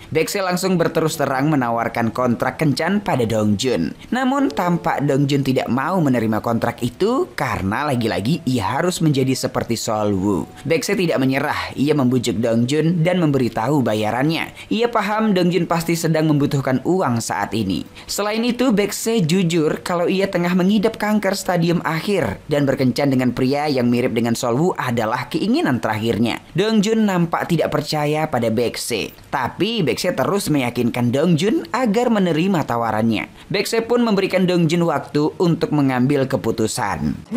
Baekse langsung berterus terang menawarkan kontrak kencan pada Dong Jun. Namun tampak Dong Jun tidak mau menerima kontrak itu karena lagi-lagi ia harus menjadi seperti Solwoo. Baekse tidak menyerah, ia membujuk Dong Jun dan memberitahu bayarannya. Ia paham Dong Jun pasti sedang membutuhkan uang saat ini. Selain itu, Baekse jujur kalau ia tengah mengidap kanker stadium akhir dan berkencan dengan pria yang mirip dengan Solwoo adalah keinginan terakhirnya. Dong Jun nampak tidak percaya pada Baekse, tapi Baekse terus meyakinkan Dong Jun agar menerima tawarannya. Baekse pun memberikan Dong Jun waktu untuk mengambil keputusan.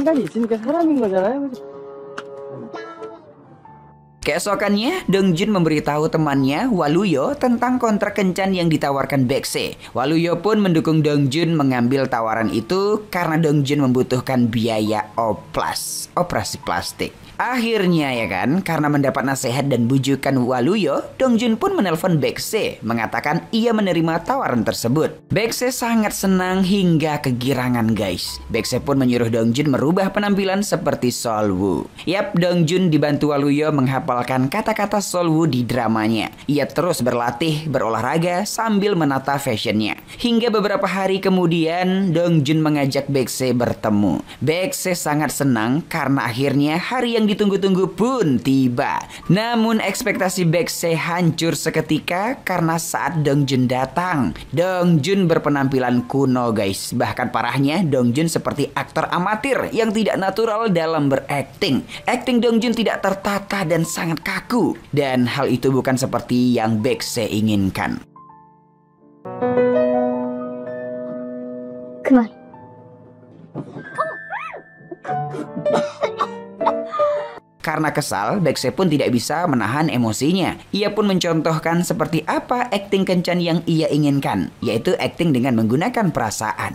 Keesokannya, Dong Jun memberitahu temannya Waluyo tentang kontrak kencan yang ditawarkan Baekse. Waluyo pun mendukung Dong Jun mengambil tawaran itu karena Dong Jun membutuhkan biaya operasi plastik. Akhirnya ya kan, karena mendapat nasihat dan bujukan Waluyo, Dong Jun pun menelpon Baekse, mengatakan ia menerima tawaran tersebut. Baekse sangat senang hingga kegirangan guys. Baekse pun menyuruh Dong Jun merubah penampilan seperti Solwoo. Yap, Dong Jun dibantu Waluyo menghafalkan kata-kata Solwoo di dramanya. Ia terus berlatih, berolahraga sambil menata fashionnya. Hingga beberapa hari kemudian, Dong Jun mengajak Baekse bertemu. Baekse sangat senang karena akhirnya hari yang ditunggu-tunggu pun tiba. Namun ekspektasi Baekse hancur seketika karena saat Dong Jun datang, Dong Jun berpenampilan kuno guys. Bahkan parahnya, Dong Jun seperti aktor amatir yang tidak natural dalam berakting. Akting Dong Jun tidak tertata dan sangat kaku. Dan hal itu bukan seperti yang Baekse inginkan. Karena kesal, Baekse pun tidak bisa menahan emosinya. Ia pun mencontohkan seperti apa akting kencan yang ia inginkan, yaitu akting dengan menggunakan perasaan.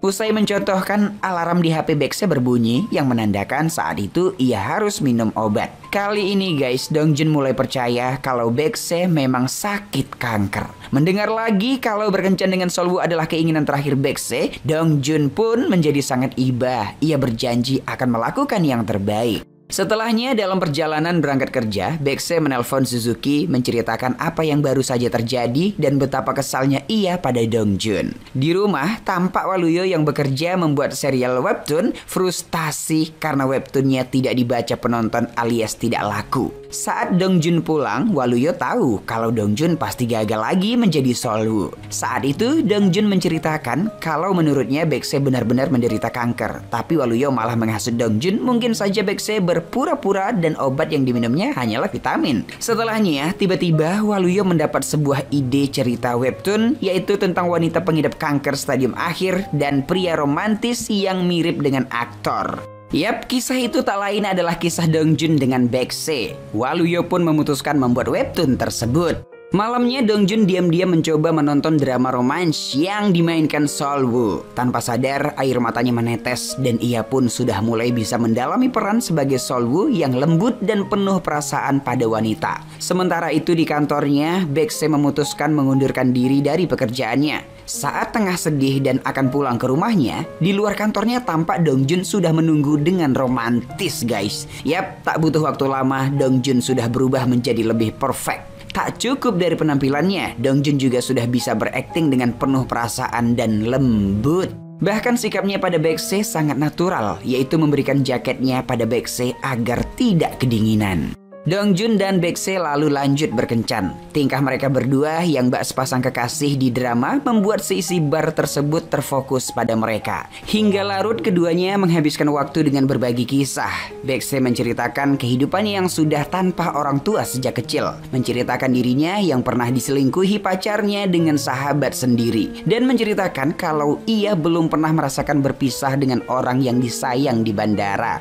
Usai mencontohkan, alarm di HP Baekse berbunyi yang menandakan saat itu ia harus minum obat. Kali ini guys, Dongjun mulai percaya kalau Baekse memang sakit kanker. Mendengar lagi kalau berkencan dengan Solwoo adalah keinginan terakhir Baekse, Dongjun pun menjadi sangat iba. Ia berjanji akan melakukan yang terbaik. Setelahnya dalam perjalanan berangkat kerja, Baekse menelpon Suzuki menceritakan apa yang baru saja terjadi dan betapa kesalnya ia pada Dongjun. Di rumah, tampak Waluyo yang bekerja membuat serial webtoon frustasi karena webtoonnya tidak dibaca penonton alias tidak laku. Saat Dongjun pulang, Waluyo tahu kalau Dongjun pasti gagal lagi menjadi Solwoo. Saat itu, Dongjun menceritakan kalau menurutnya Baekse benar-benar menderita kanker. Tapi Waluyo malah menghasut Dongjun, mungkin saja Baekse berpura-pura dan obat yang diminumnya hanyalah vitamin. Setelahnya, tiba-tiba Waluyo mendapat sebuah ide cerita webtoon, yaitu tentang wanita pengidap kanker stadium akhir dan pria romantis yang mirip dengan aktor. Yap, kisah itu tak lain adalah kisah Dongjun dengan Baekse. Waluyo pun memutuskan membuat webtoon tersebut. Malamnya Dongjun diam-diam mencoba menonton drama romans yang dimainkan Solwoo. Tanpa sadar air matanya menetes dan ia pun sudah mulai bisa mendalami peran sebagai Solwoo yang lembut dan penuh perasaan pada wanita. Sementara itu di kantornya, Baekse memutuskan mengundurkan diri dari pekerjaannya. Saat tengah sedih dan akan pulang ke rumahnya, di luar kantornya tampak Dongjun sudah menunggu dengan romantis guys. Yap, tak butuh waktu lama Dongjun sudah berubah menjadi lebih perfect. Tak cukup dari penampilannya, Dongjun juga sudah bisa berakting dengan penuh perasaan dan lembut. Bahkan sikapnya pada Baekse sangat natural, yaitu memberikan jaketnya pada Baekse agar tidak kedinginan. Dongjun dan Baekse lalu lanjut berkencan. Tingkah mereka berdua yang bak sepasang kekasih di drama membuat seisi bar tersebut terfokus pada mereka. Hingga larut keduanya menghabiskan waktu dengan berbagi kisah. Baekse menceritakan kehidupannya yang sudah tanpa orang tua sejak kecil. Menceritakan dirinya yang pernah diselingkuhi pacarnya dengan sahabat sendiri. Dan menceritakan kalau ia belum pernah merasakan berpisah dengan orang yang disayang di bandara.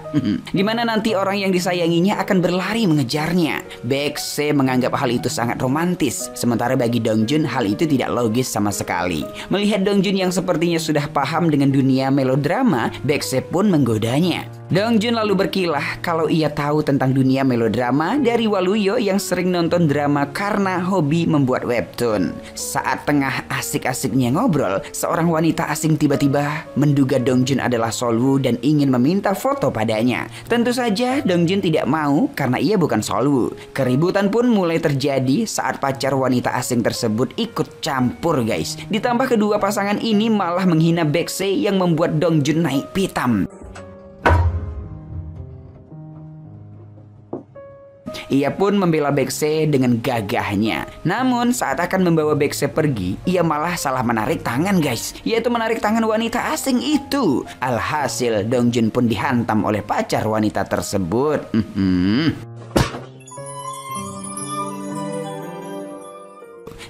Dimana nanti orang yang disayanginya akan berlari mengejar. Baekse menganggap hal itu sangat romantis, sementara bagi Dongjun hal itu tidak logis sama sekali. Melihat Dongjun yang sepertinya sudah paham dengan dunia melodrama, Baekse pun menggodanya. Dongjun lalu berkilah kalau ia tahu tentang dunia melodrama dari Waluyo yang sering nonton drama karena hobi membuat webtoon. Saat tengah asik-asiknya ngobrol, seorang wanita asing tiba-tiba menduga Dongjun adalah Solwoo dan ingin meminta foto padanya. Tentu saja Dongjun tidak mau karena ia bukan Solwoo. Keributan pun mulai terjadi saat pacar wanita asing tersebut ikut campur guys. Ditambah kedua pasangan ini malah menghina Baekse yang membuat Dongjun naik pitam. Ia pun membela Baekse dengan gagahnya. Namun saat akan membawa Baekse pergi, ia malah salah menarik tangan guys, yaitu menarik tangan wanita asing itu. Alhasil Dongjun pun dihantam oleh pacar wanita tersebut.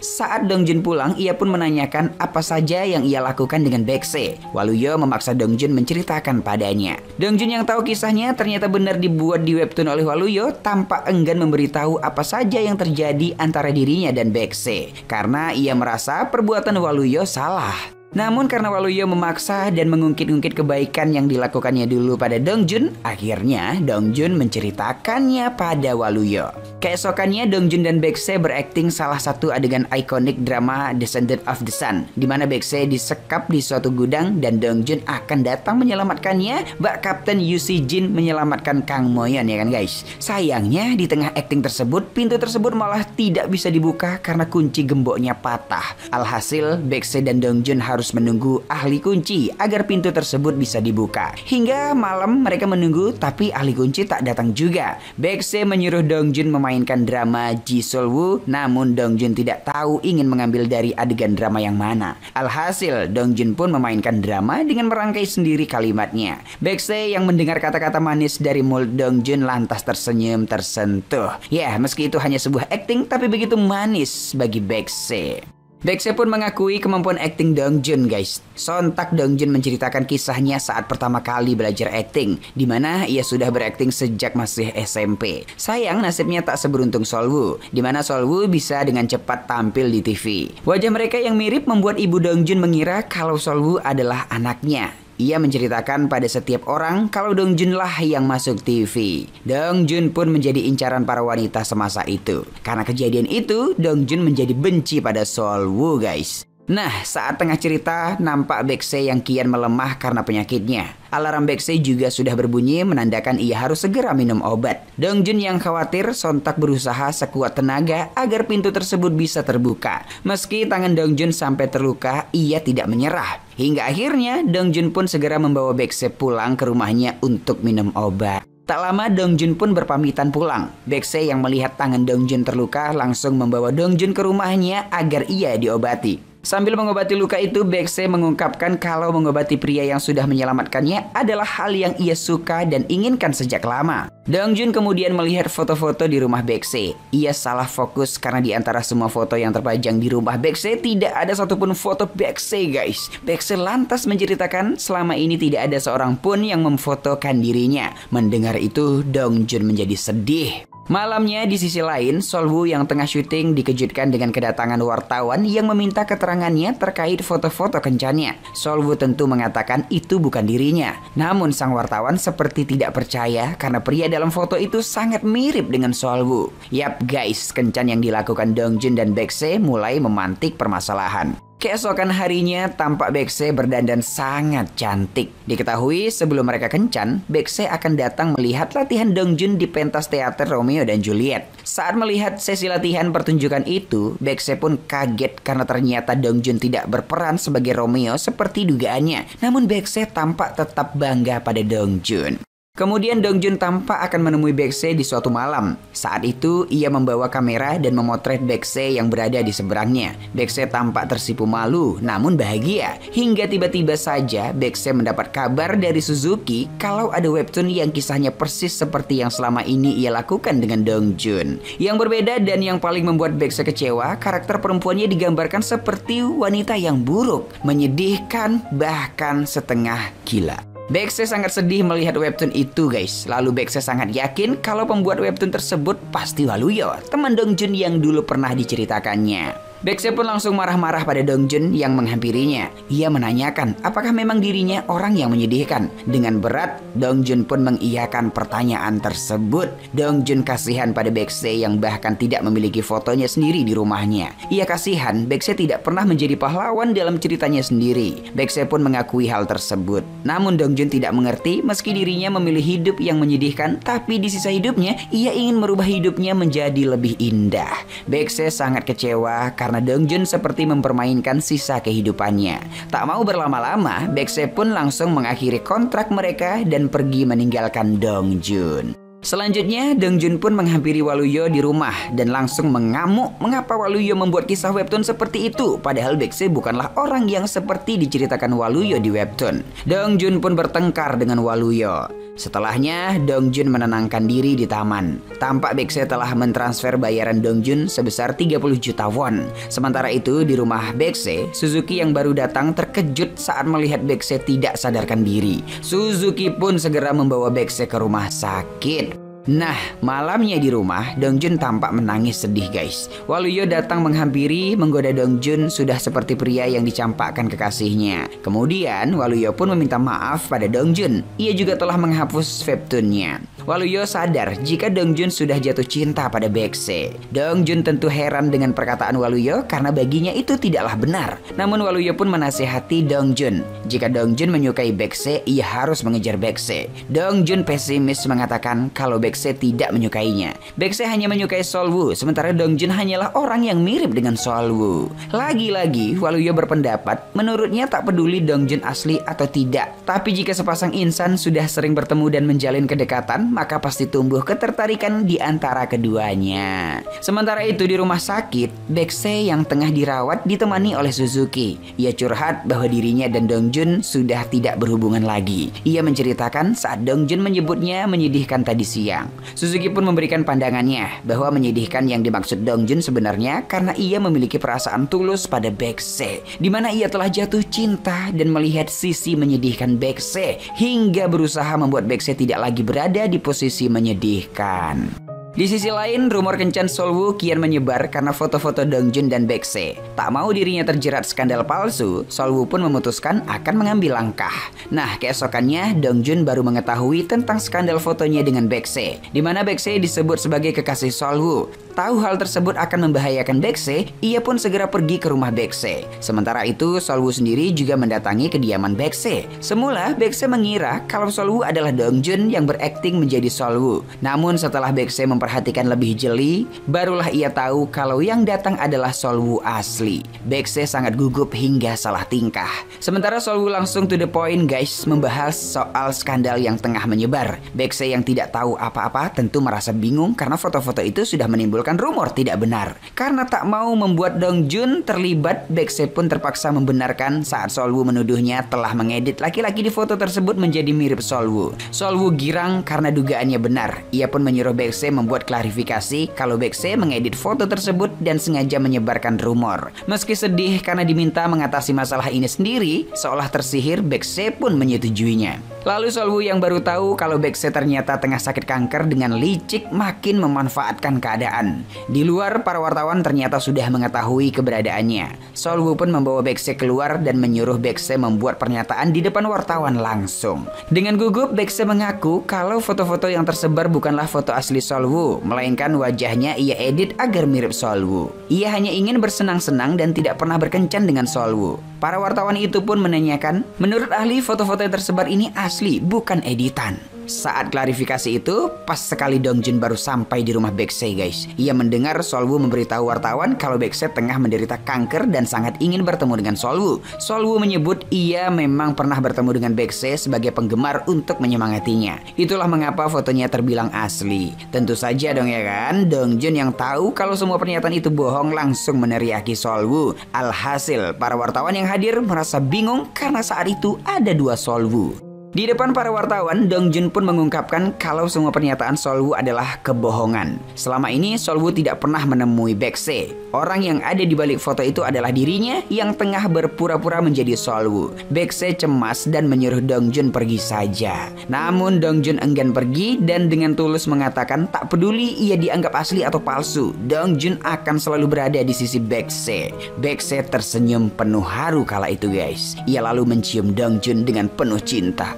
Saat Dongjun pulang, ia pun menanyakan apa saja yang ia lakukan dengan Baekse. Waluyo memaksa Dongjun menceritakan padanya. Dongjun yang tahu kisahnya ternyata benar dibuat di webtoon oleh Waluyo tampak enggan memberitahu apa saja yang terjadi antara dirinya dan Baekse. Karena ia merasa perbuatan Waluyo salah. Namun karena Waluyo memaksa dan mengungkit-ungkit kebaikan yang dilakukannya dulu pada Dongjun, akhirnya Dongjun menceritakannya pada Waluyo. Keesokannya Dongjun dan Baekse berakting salah satu adegan ikonik drama Descendant of the Sun, di mana Baekse disekap di suatu gudang dan Dongjun akan datang menyelamatkannya. Bak Kapten Yu Si Jin menyelamatkan Kang Moyeon ya kan guys. Sayangnya di tengah akting tersebut, pintu tersebut malah tidak bisa dibuka karena kunci gemboknya patah. Alhasil Baekse dan Dongjun harus harus menunggu ahli kunci agar pintu tersebut bisa dibuka. Hingga malam mereka menunggu tapi ahli kunci tak datang juga. Baekse menyuruh Dongjun memainkan drama Ji Sol-woo, namun Dongjun tidak tahu ingin mengambil dari adegan drama yang mana. Alhasil Dongjun pun memainkan drama dengan merangkai sendiri kalimatnya. Baekse yang mendengar kata-kata manis dari mulut Dongjun lantas tersenyum tersentuh. Ya, meski itu hanya sebuah akting tapi begitu manis bagi Baekse. Baekse pun mengakui kemampuan akting Dongjun guys. Sontak Dongjun menceritakan kisahnya saat pertama kali belajar akting, di mana ia sudah berakting sejak masih SMP. Sayang nasibnya tak seberuntung Sol-woo, di mana Sol-woo bisa dengan cepat tampil di TV. Wajah mereka yang mirip membuat ibu Dongjun mengira kalau Sol-woo adalah anaknya. Ia menceritakan pada setiap orang kalau Dongjun lah yang masuk TV. Dongjun pun menjadi incaran para wanita semasa itu. Karena kejadian itu, Dongjun menjadi benci pada Sol-woo guys. Nah, saat tengah cerita, nampak Baekse yang kian melemah karena penyakitnya. Alarm Baekse juga sudah berbunyi menandakan ia harus segera minum obat. Dongjun yang khawatir sontak berusaha sekuat tenaga agar pintu tersebut bisa terbuka. Meski tangan Dongjun sampai terluka, ia tidak menyerah. Hingga akhirnya, Dongjun pun segera membawa Baekse pulang ke rumahnya untuk minum obat. Tak lama Dongjun pun berpamitan pulang. Baekse yang melihat tangan Dongjun terluka langsung membawa Dongjun ke rumahnya agar ia diobati. Sambil mengobati luka itu, Baekse mengungkapkan kalau mengobati pria yang sudah menyelamatkannya adalah hal yang ia suka dan inginkan sejak lama. Dongjun kemudian melihat foto-foto di rumah Baekse. Ia salah fokus karena di antara semua foto yang terpajang di rumah Baekse tidak ada satupun foto Baekse guys. Baekse lantas menceritakan selama ini tidak ada seorang pun yang memfotokan dirinya. Mendengar itu, Dongjun menjadi sedih. Malamnya di sisi lain, Sol-woo yang tengah syuting dikejutkan dengan kedatangan wartawan yang meminta keterangannya terkait foto-foto kencannya. Sol-woo tentu mengatakan itu bukan dirinya. Namun sang wartawan seperti tidak percaya karena pria dalam foto itu sangat mirip dengan Sol-woo. Yap guys, kencan yang dilakukan Dongjun dan Baekse mulai memantik permasalahan. Keesokan harinya tampak Baekse berdandan sangat cantik. Diketahui sebelum mereka kencan, Baekse akan datang melihat latihan Dongjun di pentas teater Romeo dan Juliet. Saat melihat sesi latihan pertunjukan itu, Baekse pun kaget karena ternyata Dongjun tidak berperan sebagai Romeo seperti dugaannya. Namun Baekse tampak tetap bangga pada Dongjun. Kemudian Dongjun tampak akan menemui Baekse di suatu malam. Saat itu ia membawa kamera dan memotret Baekse yang berada di seberangnya. Baekse tampak tersipu malu namun bahagia. Hingga tiba-tiba saja Baekse mendapat kabar dari Suzuki kalau ada webtoon yang kisahnya persis seperti yang selama ini ia lakukan dengan Dongjun. Yang berbeda dan yang paling membuat Baekse kecewa, karakter perempuannya digambarkan seperti wanita yang buruk, menyedihkan, bahkan setengah gila. Baekse sangat sedih melihat webtoon itu guys. Lalu Baekse sangat yakin kalau pembuat webtoon tersebut pasti Waluyo, teman Dongjun yang dulu pernah diceritakannya. Baekse pun langsung marah-marah pada Dongjun yang menghampirinya. Ia menanyakan apakah memang dirinya orang yang menyedihkan. Dengan berat, Dongjun pun mengiyakan pertanyaan tersebut. Dongjun kasihan pada Baekse yang bahkan tidak memiliki fotonya sendiri di rumahnya. Ia kasihan Baekse tidak pernah menjadi pahlawan dalam ceritanya sendiri. Baekse pun mengakui hal tersebut. Namun Dongjun tidak mengerti meski dirinya memilih hidup yang menyedihkan, tapi di sisa hidupnya ia ingin merubah hidupnya menjadi lebih indah. Baekse sangat kecewa karena Dongjun seperti mempermainkan sisa kehidupannya. Tak mau berlama-lama, Baekse pun langsung mengakhiri kontrak mereka dan pergi meninggalkan Dongjun. Selanjutnya, Dongjun pun menghampiri Waluyo di rumah dan langsung mengamuk mengapa Waluyo membuat kisah webtoon seperti itu, padahal Baekse bukanlah orang yang seperti diceritakan Waluyo di webtoon. Dongjun pun bertengkar dengan Waluyo. Setelahnya, Dongjun menenangkan diri di taman. Tampak Baekse telah mentransfer bayaran Dongjun sebesar 30 juta won. Sementara itu, di rumah Baekse, Suzuki yang baru datang terkejut saat melihat Baekse tidak sadarkan diri. Suzuki pun segera membawa Baekse ke rumah sakit. Nah, malamnya di rumah, Dongjun tampak menangis sedih guys. Waluyo datang menghampiri, menggoda Dongjun sudah seperti pria yang dicampakkan kekasihnya. Kemudian, Waluyo pun meminta maaf pada Dongjun. Ia juga telah menghapus webtoonnya. Waluyo sadar jika Dongjun sudah jatuh cinta pada Baekse. Dongjun tentu heran dengan perkataan Waluyo karena baginya itu tidaklah benar. Namun Waluyo pun menasihati Dongjun. Jika Dongjun menyukai Baekse, ia harus mengejar Baekse. Dongjun pesimis mengatakan kalau Baekse Baekse tidak menyukainya. Baekse hanya menyukai Solwoo, sementara Dongjun hanyalah orang yang mirip dengan Solwoo. Lagi-lagi, Waluyo berpendapat menurutnya tak peduli Dongjun asli atau tidak. Tapi jika sepasang insan sudah sering bertemu dan menjalin kedekatan, maka pasti tumbuh ketertarikan di antara keduanya. Sementara itu di rumah sakit, Baekse yang tengah dirawat ditemani oleh Suzuki. Ia curhat bahwa dirinya dan Dongjun sudah tidak berhubungan lagi. Ia menceritakan saat Dongjun menyebutnya menyedihkan tadi siang. Suzuki pun memberikan pandangannya bahwa menyedihkan yang dimaksud Dongjun sebenarnya karena ia memiliki perasaan tulus pada Baekse, di mana ia telah jatuh cinta dan melihat sisi menyedihkan Baekse hingga berusaha membuat Baekse tidak lagi berada di posisi menyedihkan. Di sisi lain, rumor kencan Solwoo kian menyebar karena foto-foto Dongjun dan Baekse. Tak mau dirinya terjerat skandal palsu, Solwoo pun memutuskan akan mengambil langkah. Nah, keesokannya Dongjun baru mengetahui tentang skandal fotonya dengan Baekse, di mana Baekse disebut sebagai kekasih Solwoo. Tahu hal tersebut akan membahayakan Baekse, ia pun segera pergi ke rumah Baekse. Sementara itu, Solwoo sendiri juga mendatangi kediaman Baekse. Semula, Baekse mengira kalau Solwoo adalah Dongjun yang berakting menjadi Solwoo. Namun setelah Baekse memperhatikan lebih jeli, barulah ia tahu kalau yang datang adalah Solwoo asli. Baekse sangat gugup hingga salah tingkah. Sementara Solwoo langsung to the point guys, membahas soal skandal yang tengah menyebar. Baekse yang tidak tahu apa-apa tentu merasa bingung karena foto-foto itu sudah menimbulkan rumor tidak benar. Karena tak mau membuat Dongjun terlibat, Baekse pun terpaksa membenarkan saat Solwoo menuduhnya telah mengedit laki-laki di foto tersebut menjadi mirip Solwoo. Solwoo girang karena dugaannya benar. Ia pun menyuruh Baekse membuat klarifikasi kalau Baekse mengedit foto tersebut dan sengaja menyebarkan rumor. Meski sedih karena diminta mengatasi masalah ini sendiri, seolah tersihir Baekse pun menyetujuinya. Lalu Solwoo yang baru tahu kalau Baekse ternyata tengah sakit kanker dengan licik makin memanfaatkan keadaan. Di luar, para wartawan ternyata sudah mengetahui keberadaannya. Solwoo pun membawa Baekse keluar dan menyuruh Baekse membuat pernyataan di depan wartawan langsung. Dengan gugup, Baekse mengaku kalau foto-foto yang tersebar bukanlah foto asli Solwoo, melainkan wajahnya ia edit agar mirip Solwoo. Ia hanya ingin bersenang-senang dan tidak pernah berkencan dengan Solwoo. Para wartawan itu pun menanyakan, menurut ahli foto-foto yang tersebar ini asli, bukan editan. Saat klarifikasi itu, pas sekali Dongjun baru sampai di rumah Baekse guys. Ia mendengar Solwoo memberitahu wartawan kalau Baekse tengah menderita kanker dan sangat ingin bertemu dengan Solwoo. Solwoo menyebut ia memang pernah bertemu dengan Baekse sebagai penggemar untuk menyemangatinya. Itulah mengapa fotonya terbilang asli. Tentu saja dong ya kan, Dongjun yang tahu kalau semua pernyataan itu bohong langsung meneriaki Solwoo. Alhasil, para wartawan yang hadir merasa bingung karena saat itu ada dua Solwoo. Di depan para wartawan, Dongjun pun mengungkapkan kalau semua pernyataan Solwoo adalah kebohongan. Selama ini Solwoo tidak pernah menemui Baekse. Orang yang ada di balik foto itu adalah dirinya yang tengah berpura-pura menjadi Solwoo. Baekse cemas dan menyuruh Dongjun pergi saja. Namun Dongjun enggan pergi dan dengan tulus mengatakan tak peduli ia dianggap asli atau palsu, Dongjun akan selalu berada di sisi Baekse. Baekse tersenyum penuh haru kala itu guys. Ia lalu mencium Dongjun dengan penuh cinta.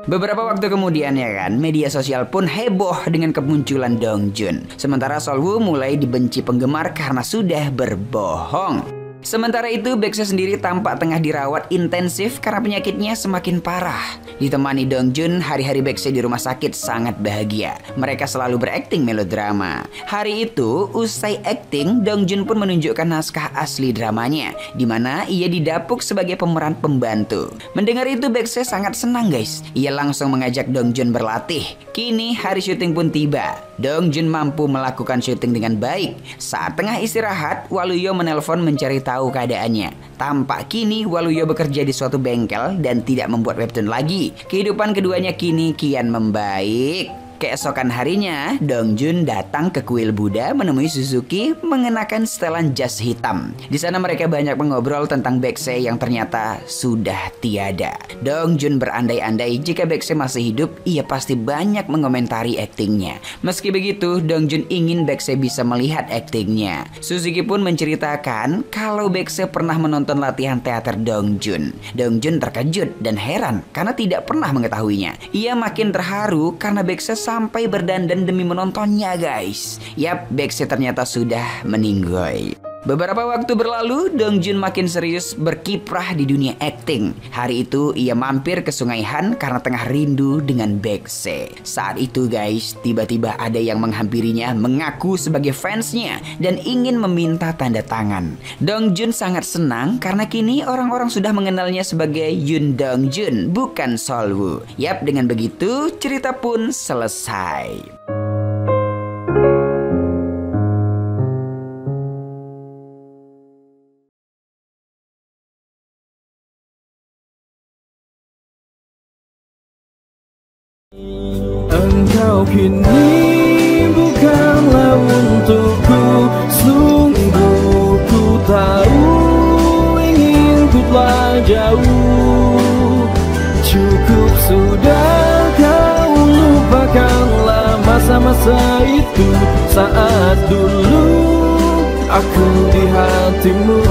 Beberapa waktu kemudian ya kan, media sosial pun heboh dengan kemunculan Dongjun. Sementara Solwoo mulai dibenci penggemar karena sudah berbohong. Sementara itu, Baekse sendiri tampak tengah dirawat intensif karena penyakitnya semakin parah. Ditemani Dongjun, hari-hari Baekse di rumah sakit sangat bahagia. Mereka selalu berakting melodrama. Hari itu, usai akting, Dongjun pun menunjukkan naskah asli dramanya, di mana ia didapuk sebagai pemeran pembantu. Mendengar itu, Baekse sangat senang guys. Ia langsung mengajak Dongjun berlatih. Kini hari syuting pun tiba. Dongjun mampu melakukan syuting dengan baik. Saat tengah istirahat, Waluyo menelpon mencari tahu keadaannya. Tampak kini Waluyo bekerja di suatu bengkel dan tidak membuat webtoon lagi. Kehidupan keduanya kini kian membaik. Keesokan harinya, Dongjun datang ke kuil Buddha menemui Suzuki mengenakan setelan jas hitam. Di sana mereka banyak mengobrol tentang Baekse yang ternyata sudah tiada. Dongjun berandai-andai jika Baekse masih hidup, ia pasti banyak mengomentari aktingnya. Meski begitu, Dongjun ingin Baekse bisa melihat aktingnya. Suzuki pun menceritakan kalau Baekse pernah menonton latihan teater Dongjun. Dongjun terkejut dan heran karena tidak pernah mengetahuinya. Ia makin terharu karena Baekse sampai berdandan demi menontonnya guys. Yap, Baekse ternyata sudah meninggoy. Beberapa waktu berlalu, Dong Jun makin serius berkiprah di dunia akting. Hari itu ia mampir ke Sungai Han karena tengah rindu dengan Baekse. Saat itu guys, tiba-tiba ada yang menghampirinya mengaku sebagai fansnya dan ingin meminta tanda tangan. Dong Jun sangat senang karena kini orang-orang sudah mengenalnya sebagai Yoon Dong Jun, bukan Solwoo. Yap, dengan begitu cerita pun selesai. Engkau kini bukanlah untukku, sungguh ku tahu ingin ku telah jauh. Cukup sudah kau lupakanlah masa-masa itu, saat dulu aku di hatimu.